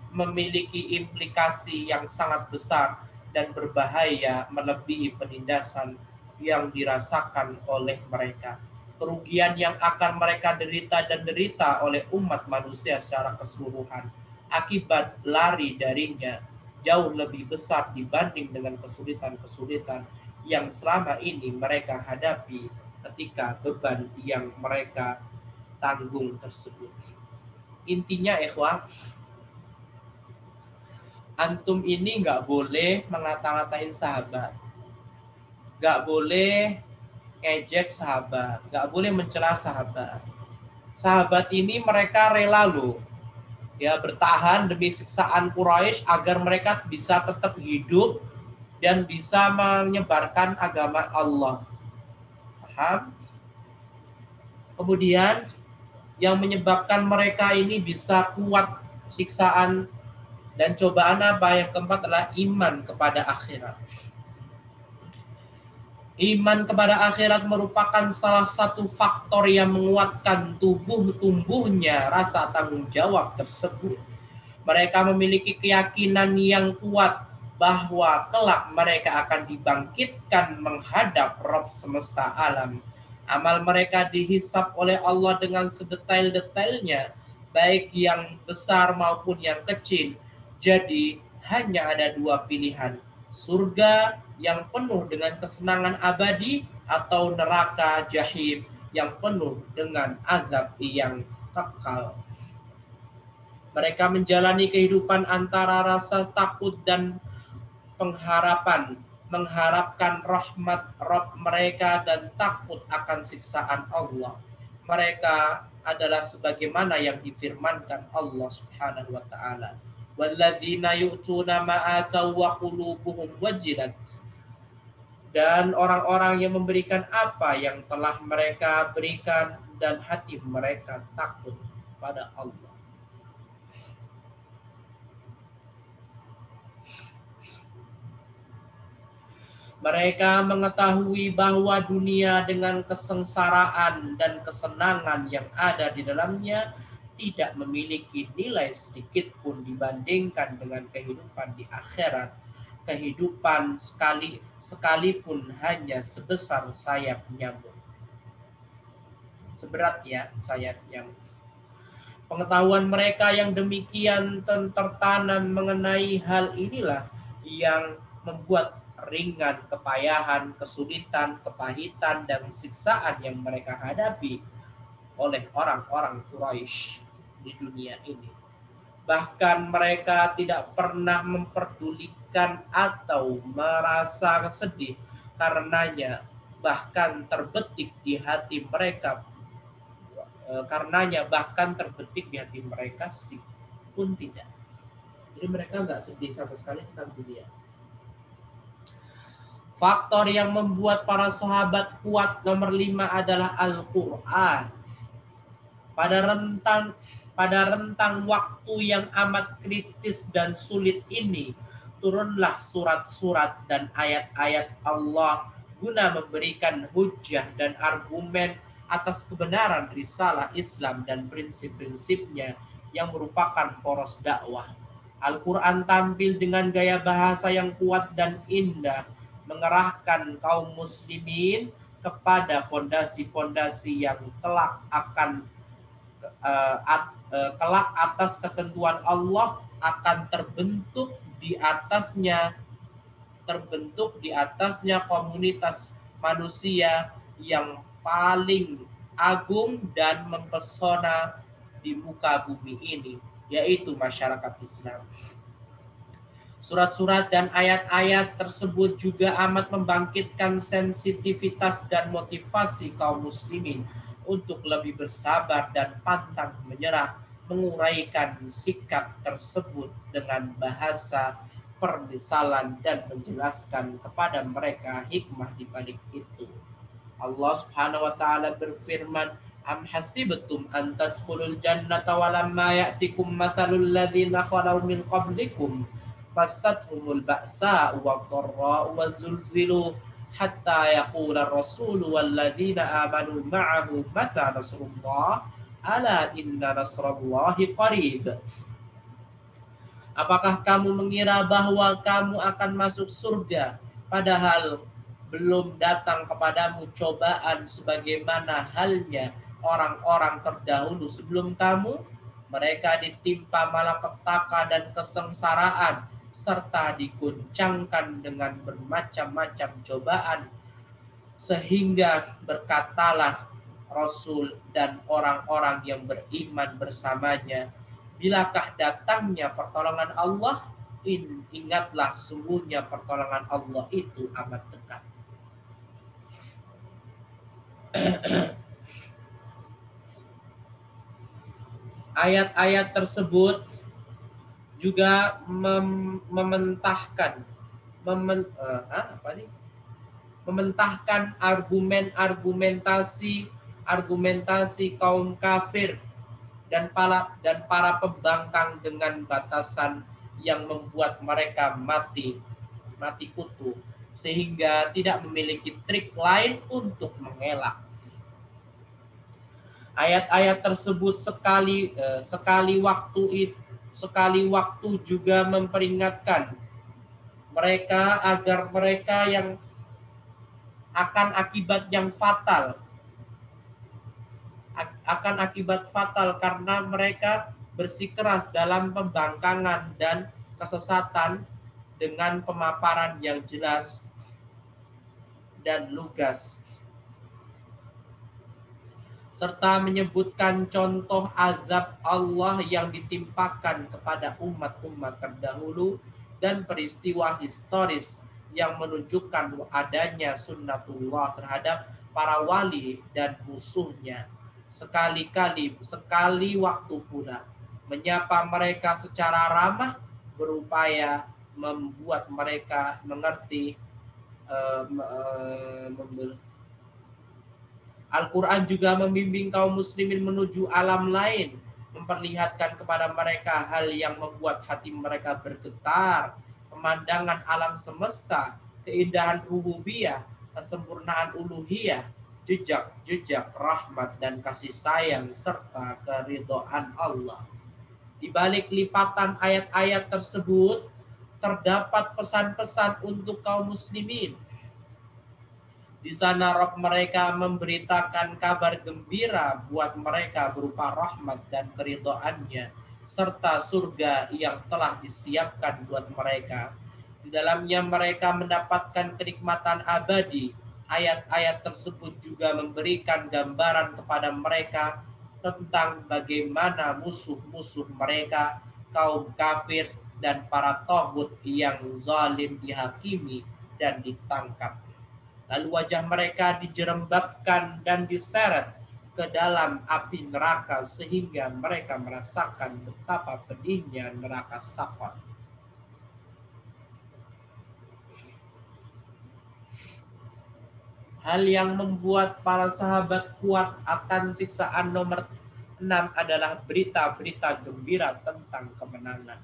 implikasi yang sangat besar dan berbahaya melebihi penindasan yang dirasakan oleh mereka. Kerugian yang akan mereka derita oleh umat manusia secara keseluruhan akibat lari darinya jauh lebih besar dibanding dengan kesulitan-kesulitan yang selama ini mereka hadapi ketika beban yang mereka tanggung tersebut. Intinya ikhwah, antum ini nggak boleh mengata-ngatain sahabat, nggak boleh ngejek sahabat, nggak boleh mencela sahabat. Sahabat ini mereka rela loh ya bertahan demi siksaan Quraisy agar mereka bisa tetap hidup dan bisa menyebarkan agama Allah. Paham? Kemudian yang menyebabkan mereka ini bisa kuat siksaan dan cobaan apa? Yang keempat adalah iman kepada akhirat. Iman kepada akhirat merupakan salah satu faktor yang menguatkan tumbuhnya rasa tanggung jawab tersebut. Mereka memiliki keyakinan yang kuat bahwa kelak mereka akan dibangkitkan menghadap Rabb semesta alam. Amal mereka dihisap oleh Allah dengan sedetail-detailnya, baik yang besar maupun yang kecil. Jadi hanya ada dua pilihan, surga yang penuh dengan kesenangan abadi atau neraka jahim yang penuh dengan azab yang kekal. Mereka menjalani kehidupan antara rasa takut dan pengharapan, mengharapkan rahmat Rabb mereka dan takut akan siksaan Allah. Mereka adalah sebagaimana yang difirmankan Allah Subhanahu wa taala. Walladzina yu'tuna ma ataw wa qulubuhum wajilat. Dan orang-orang yang memberikan apa yang telah mereka berikan dan hati mereka takut pada Allah. Mereka mengetahui bahwa dunia dengan kesengsaraan dan kesenangan yang ada di dalamnya tidak memiliki nilai sedikit pun dibandingkan dengan kehidupan di akhirat. Kehidupan sekalipun hanya sebesar sayap nyamuk. Seberat ya sayap nyamuk. Pengetahuan mereka yang demikian tertanam mengenai hal inilah yang membuat ringan kepayahan, kesulitan, kepahitan, dan siksaan yang mereka hadapi oleh orang-orang Quraisy di dunia ini. Bahkan mereka tidak pernah memperdulikan atau merasa sedih karenanya, bahkan terbetik di hati mereka sedih pun tidak. Jadi mereka nggak sedih sama sekali tentang dunia. Faktor yang membuat para sahabat kuat nomor 5 adalah Al-Quran. Pada rentang waktu yang amat kritis dan sulit ini, turunlah surat-surat dan ayat-ayat Allah guna memberikan hujah dan argumen atas kebenaran risalah Islam dan prinsip-prinsipnya yang merupakan poros dakwah. Al-Quran tampil dengan gaya bahasa yang kuat dan indah, mengerahkan kaum muslimin kepada pondasi-pondasi yang kelak akan kelak atas ketentuan Allah akan terbentuk di atasnya komunitas manusia yang paling agung dan mempesona di muka bumi ini, yaitu masyarakat Islam. Surat-surat dan ayat-ayat tersebut juga amat membangkitkan sensitivitas dan motivasi kaum muslimin untuk lebih bersabar dan pantang menyerah, menguraikan sikap tersebut dengan bahasa permisalan dan menjelaskan kepada mereka hikmah di balik itu. Allah Subhanahu wa taala berfirman, "Am hasibtum an tadkhulul jannata wa lamma ya'tikum mathalul ladzina khalau min qablikum massathumul ba'sa wa dharra wa zulzilu hatta yaqula ar-rasulu wal ladzina amanu ma'ahu mata nasrullah ala inna nasrallahi qarib." Apakah kamu mengira bahwa kamu akan masuk surga padahal belum datang kepadamu cobaan sebagaimana halnya orang-orang terdahulu sebelum kamu? Mereka ditimpa malapetaka dan kesengsaraan serta diguncangkan dengan bermacam-macam cobaan, sehingga berkatalah Rasul dan orang-orang yang beriman bersamanya, bilakah datangnya pertolongan Allah? Ingatlah sesungguhnya pertolongan Allah itu amat dekat. Ayat-ayat tersebut juga mementahkan argumentasi kaum kafir dan para pembangkang dengan batasan yang membuat mereka mati kutu, sehingga tidak memiliki trik lain untuk mengelak. Ayat-ayat tersebut sekali waktu juga memperingatkan mereka agar mereka yang akan akibat fatal karena mereka bersikeras dalam pembangkangan dan kesesatan dengan pemaparan yang jelas dan lugas, serta menyebutkan contoh azab Allah yang ditimpakan kepada umat-umat terdahulu dan peristiwa historis yang menunjukkan adanya sunnatullah terhadap para wali dan musuhnya. Sekali waktu pula menyapa mereka secara ramah, berupaya membuat mereka mengerti. Al-Quran juga membimbing kaum muslimin menuju alam lain, memperlihatkan kepada mereka hal yang membuat hati mereka bergetar, pemandangan alam semesta, keindahan rububiyah, kesempurnaan uluhiyah, jejak rahmat dan kasih sayang, serta keridhaan Allah. Di balik lipatan ayat-ayat tersebut, terdapat pesan-pesan untuk kaum muslimin. Di sana Rabb mereka memberitakan kabar gembira buat mereka berupa rahmat dan keridhaannya, serta surga yang telah disiapkan buat mereka. Di dalamnya mereka mendapatkan kenikmatan abadi. Ayat-ayat tersebut juga memberikan gambaran kepada mereka tentang bagaimana musuh-musuh mereka, kaum kafir dan para taghut yang zalim dihakimi dan ditangkap. Lalu wajah mereka dijerembabkan dan diseret ke dalam api neraka sehingga mereka merasakan betapa pedihnya neraka Saqar. Hal yang membuat para sahabat kuat akan siksaan nomor 6 adalah berita-berita gembira tentang kemenangan.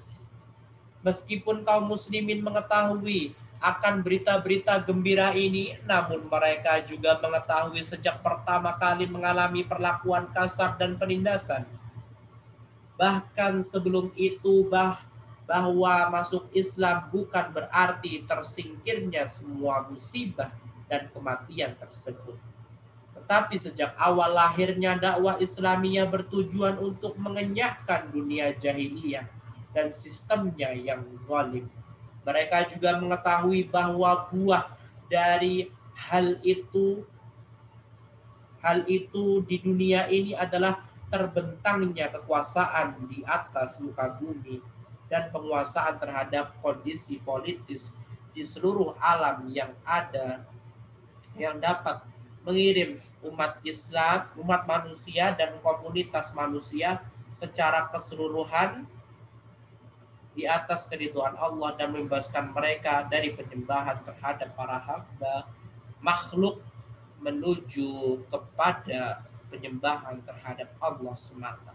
Meskipun kaum muslimin mengetahui akan berita-berita gembira ini, namun mereka juga mengetahui sejak pertama kali mengalami perlakuan kasar dan penindasan. Bahkan sebelum itu bahwa masuk Islam bukan berarti tersingkirnya semua musibah dan kematian tersebut. Tetapi sejak awal lahirnya dakwah Islamiyah bertujuan untuk mengenyahkan dunia jahiliyah dan sistemnya yang zalim. Mereka juga mengetahui bahwa buah dari hal itu di dunia ini adalah terbentangnya kekuasaan di atas muka bumi dan penguasaan terhadap kondisi politis di seluruh alam yang ada, yang dapat mengirim umat Islam, umat manusia dan komunitas manusia secara keseluruhan di atas keridhaan Allah dan membebaskan mereka dari penyembahan terhadap para hamba makhluk menuju kepada penyembahan terhadap Allah semata.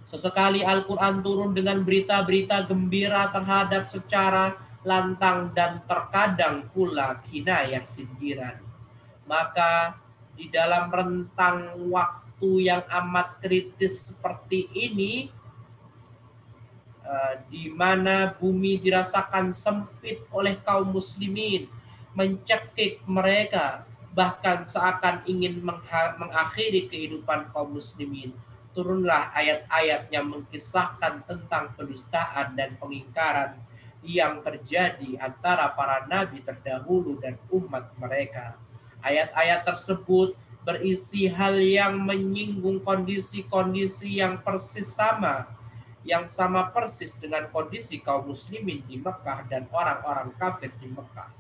Sesekali Al-Quran turun dengan berita-berita gembira terhadap secara lantang dan terkadang pula kinayah sindiran. Maka di dalam rentang waktu yang amat kritis seperti ini, di mana bumi dirasakan sempit oleh kaum muslimin, mencekik mereka, bahkan seakan ingin mengakhiri kehidupan kaum muslimin, turunlah ayat-ayat yang mengkisahkan tentang pendustaan dan pengingkaran yang terjadi antara para nabi terdahulu dan umat mereka. Ayat-ayat tersebut berisi hal yang menyinggung kondisi-kondisi yang sama persis dengan kondisi kaum muslimin di Mekah dan orang-orang kafir di Mekah.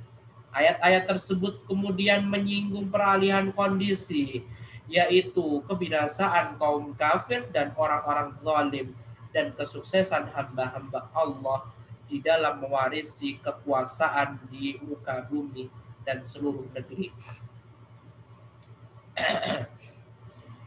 Ayat-ayat tersebut kemudian menyinggung peralihan kondisi, yaitu kebinasaan kaum kafir dan orang-orang zalim dan kesuksesan hamba-hamba Allah di dalam mewarisi kekuasaan di muka bumi dan seluruh negeri.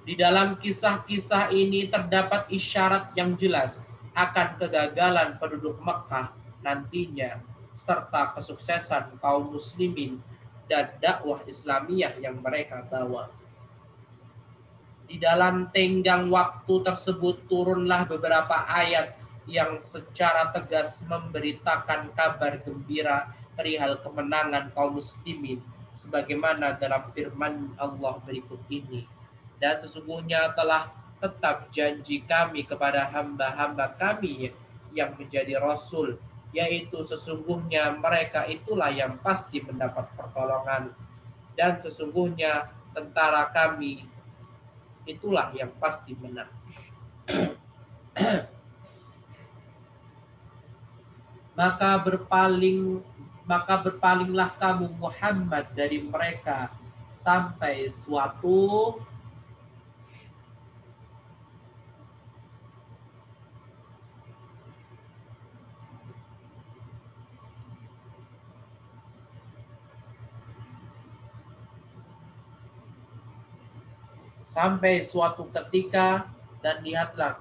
Di dalam kisah-kisah ini terdapat isyarat yang jelas akan kegagalan penduduk Mekah nantinya, serta kesuksesan kaum muslimin dan dakwah Islamiyah yang mereka bawa. Di dalam tenggang waktu tersebut turunlah beberapa ayat yang secara tegas memberitakan kabar gembira perihal kemenangan kaum muslimin, sebagaimana dalam firman Allah berikut ini. Dan sesungguhnya telah tetap janji kami kepada hamba-hamba kami yang menjadi rasul, yaitu sesungguhnya mereka itulah yang pasti mendapat pertolongan, dan sesungguhnya tentara kami itulah yang pasti menang. Maka berpalinglah kamu Muhammad dari mereka sampai suatu ketika, dan lihatlah.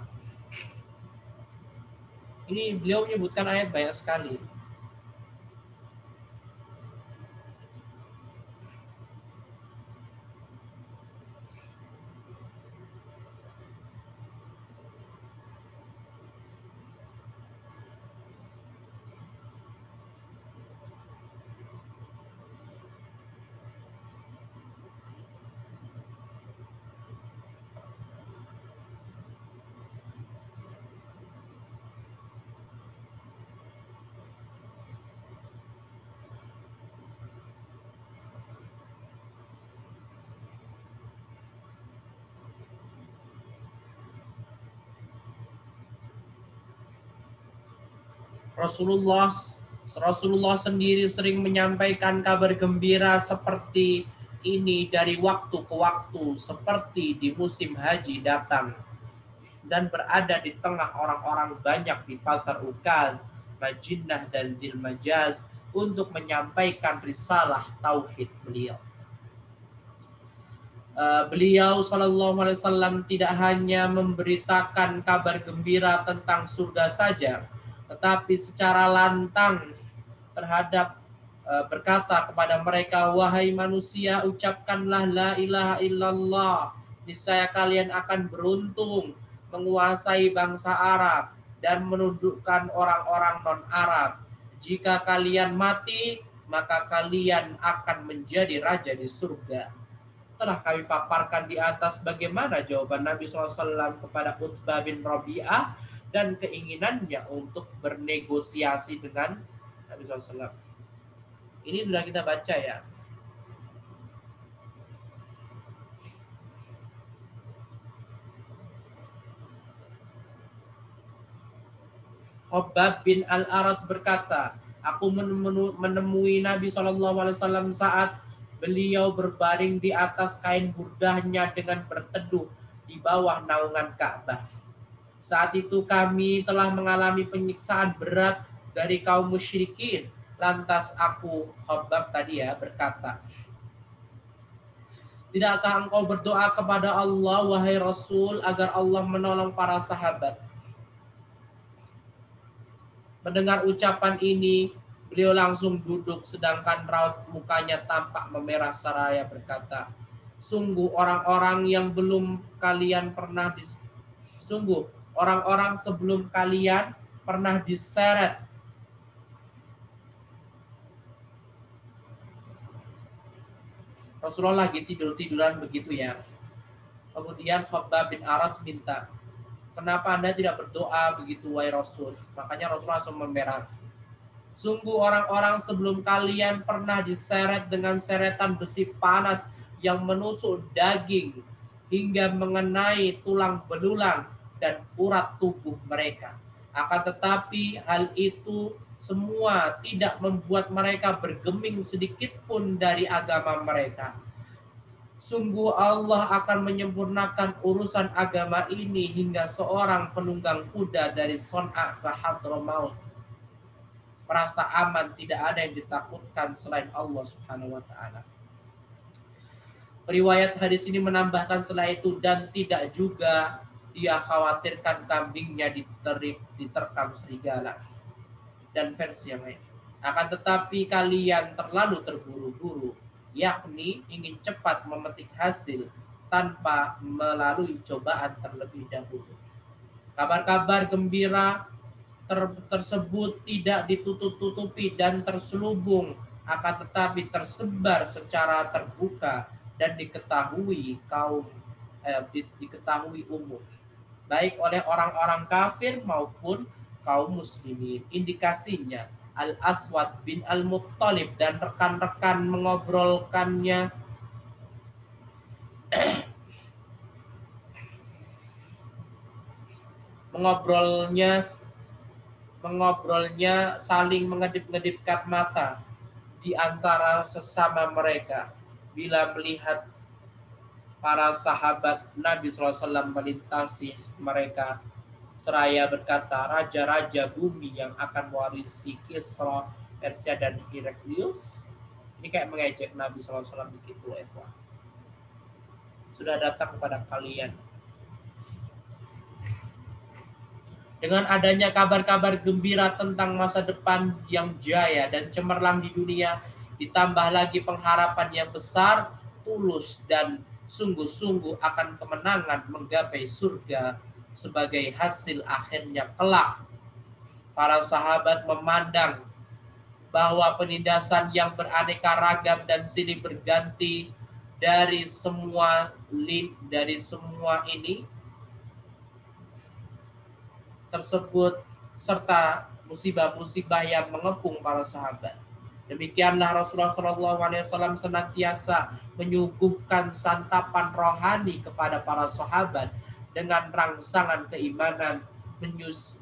Ini beliau menyebutkan ayat banyak sekali. Rasulullah sendiri sering menyampaikan kabar gembira seperti ini dari waktu ke waktu, seperti di musim haji datang dan berada di tengah orang-orang banyak di pasar Ukaz, Majinnah dan Zilmajaz untuk menyampaikan risalah tauhid beliau. Beliau SAW tidak hanya memberitakan kabar gembira tentang surga saja, tetapi secara lantang berkata kepada mereka, wahai manusia, ucapkanlah la ilaha illallah, niscaya kalian akan beruntung, menguasai bangsa Arab, dan menundukkan orang-orang non-Arab. Jika kalian mati, maka kalian akan menjadi raja di surga. Telah kami paparkan di atas bagaimana jawaban Nabi SAW kepada Utbah bin Rabi'ah dan keinginannya untuk bernegosiasi dengan Nabi SAW. Ini sudah kita baca ya. Khabbab bin Al-Arat berkata, aku menemui Nabi SAW saat beliau berbaring di atas kain burdahnya dengan berteduh di bawah naungan Ka'bah. Saat itu kami telah mengalami penyiksaan berat dari kaum musyrikin. Lantas aku, Khabbab tadi ya, berkata, tidakkah engkau berdoa kepada Allah, wahai Rasul, agar Allah menolong para sahabat? Mendengar ucapan ini, beliau langsung duduk sedangkan raut mukanya tampak memerah seraya berkata, sungguh orang-orang sebelum kalian pernah diseret Rasulullah lagi tidur-tiduran begitu ya. Kemudian Khabbab bin Arat minta, kenapa Anda tidak berdoa begitu wahai Rasul? Makanya Rasulullah langsung memerah. Sungguh orang-orang sebelum kalian pernah diseret dengan seretan besi panas yang menusuk daging hingga mengenai tulang belulang dan urat tubuh mereka. Akan tetapi hal itu semua tidak membuat mereka bergeming sedikit pun dari agama mereka. Sungguh Allah akan menyempurnakan urusan agama ini hingga seorang penunggang kuda dari Son'a ke Hadramaut merasa aman, tidak ada yang ditakutkan selain Allah Subhanahu wa taala. Riwayat hadis ini menambahkan setelah itu, dan tidak juga dia khawatirkan kambingnya diterkam serigala. Dan versi yang lain, akan tetapi kalian terlalu terburu-buru, yakni ingin cepat memetik hasil tanpa melalui cobaan terlebih dahulu. Kabar-kabar gembira tersebut tidak ditutup-tutupi dan terselubung, akan tetapi tersebar secara terbuka dan diketahui umum, baik oleh orang-orang kafir maupun kaum muslimin. Indikasinya, Al-Aswad bin Al-Muttalib dan rekan-rekan mengobrolnya saling mengedip-ngedipkan mata di antara sesama mereka bila melihat para sahabat Nabi SAW melintasi mereka seraya berkata, raja-raja bumi yang akan mewarisi Kisra, Persia, dan Heraklius. Ini kayak mengejek Nabi SAW begitu, Eva. Sudah datang kepada kalian. Dengan adanya kabar-kabar gembira tentang masa depan yang jaya dan cemerlang di dunia, ditambah lagi pengharapan yang besar, tulus, dan sungguh-sungguh akan kemenangan menggapai surga sebagai hasil akhirnya kelak. Para sahabat memandang bahwa penindasan yang beraneka ragam dan silih berganti dari semua ini tersebut serta musibah-musibah yang mengepung para sahabat. Demikianlah Rasulullah SAW senantiasa menyuguhkan santapan rohani kepada para sahabat dengan rangsangan keimanan,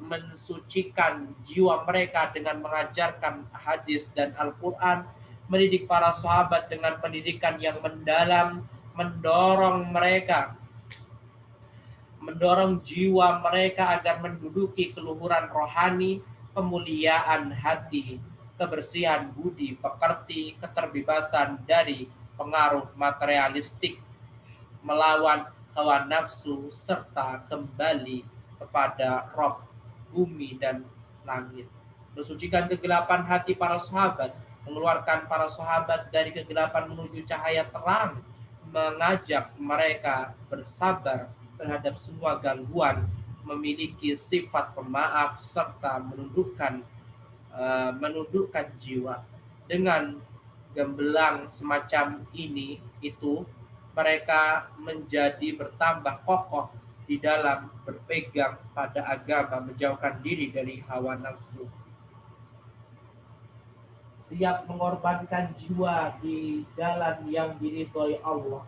mensucikan jiwa mereka dengan mengajarkan hadis dan Al-Quran, mendidik para sahabat dengan pendidikan yang mendalam, mendorong jiwa mereka agar menduduki keluhuran rohani, kemuliaan hati, kebersihan budi pekerti, keterbebasan dari pengaruh materialistik, melawan hawa nafsu, serta kembali kepada Rob bumi dan langit. Mensucikan kegelapan hati para sahabat, mengeluarkan para sahabat dari kegelapan menuju cahaya terang, mengajak mereka bersabar terhadap semua gangguan memiliki sifat pemaaf serta menundukkan jiwa. Dengan gemblang semacam ini mereka menjadi bertambah kokoh di dalam berpegang pada agama, menjauhkan diri dari hawa nafsu. Siap mengorbankan jiwa di jalan yang diridhoi Allah,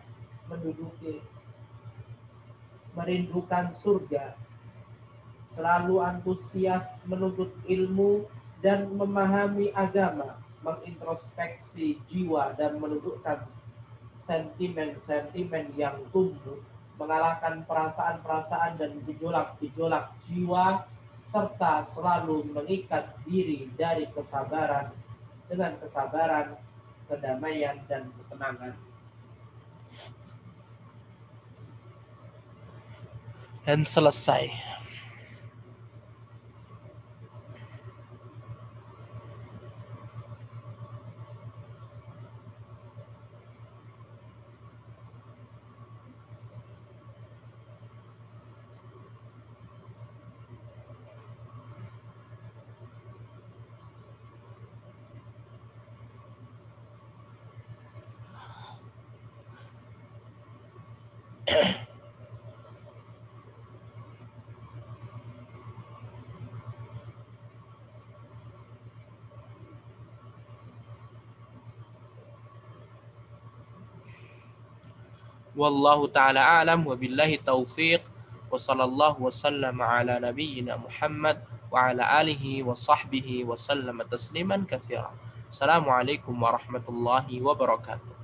merindukan surga, selalu antusias menuntut ilmu dan memahami agama, mengintrospeksi jiwa dan menundukkan sentimen-sentimen yang tumbuh, mengalahkan perasaan-perasaan dan gejolak-gejolak jiwa, serta selalu mengikat diri dari kesabaran dengan kesabaran, kedamaian, dan ketenangan. Dan selesai. Wallahu ta'ala a'lam wa billahi taufiq wa sallallahu wa sallama ala nabiyyina Muhammad wa ala alihi wa sahbihi wa sallama tasliman katsira. Assalamualaikum warahmatullahi wabarakatuh.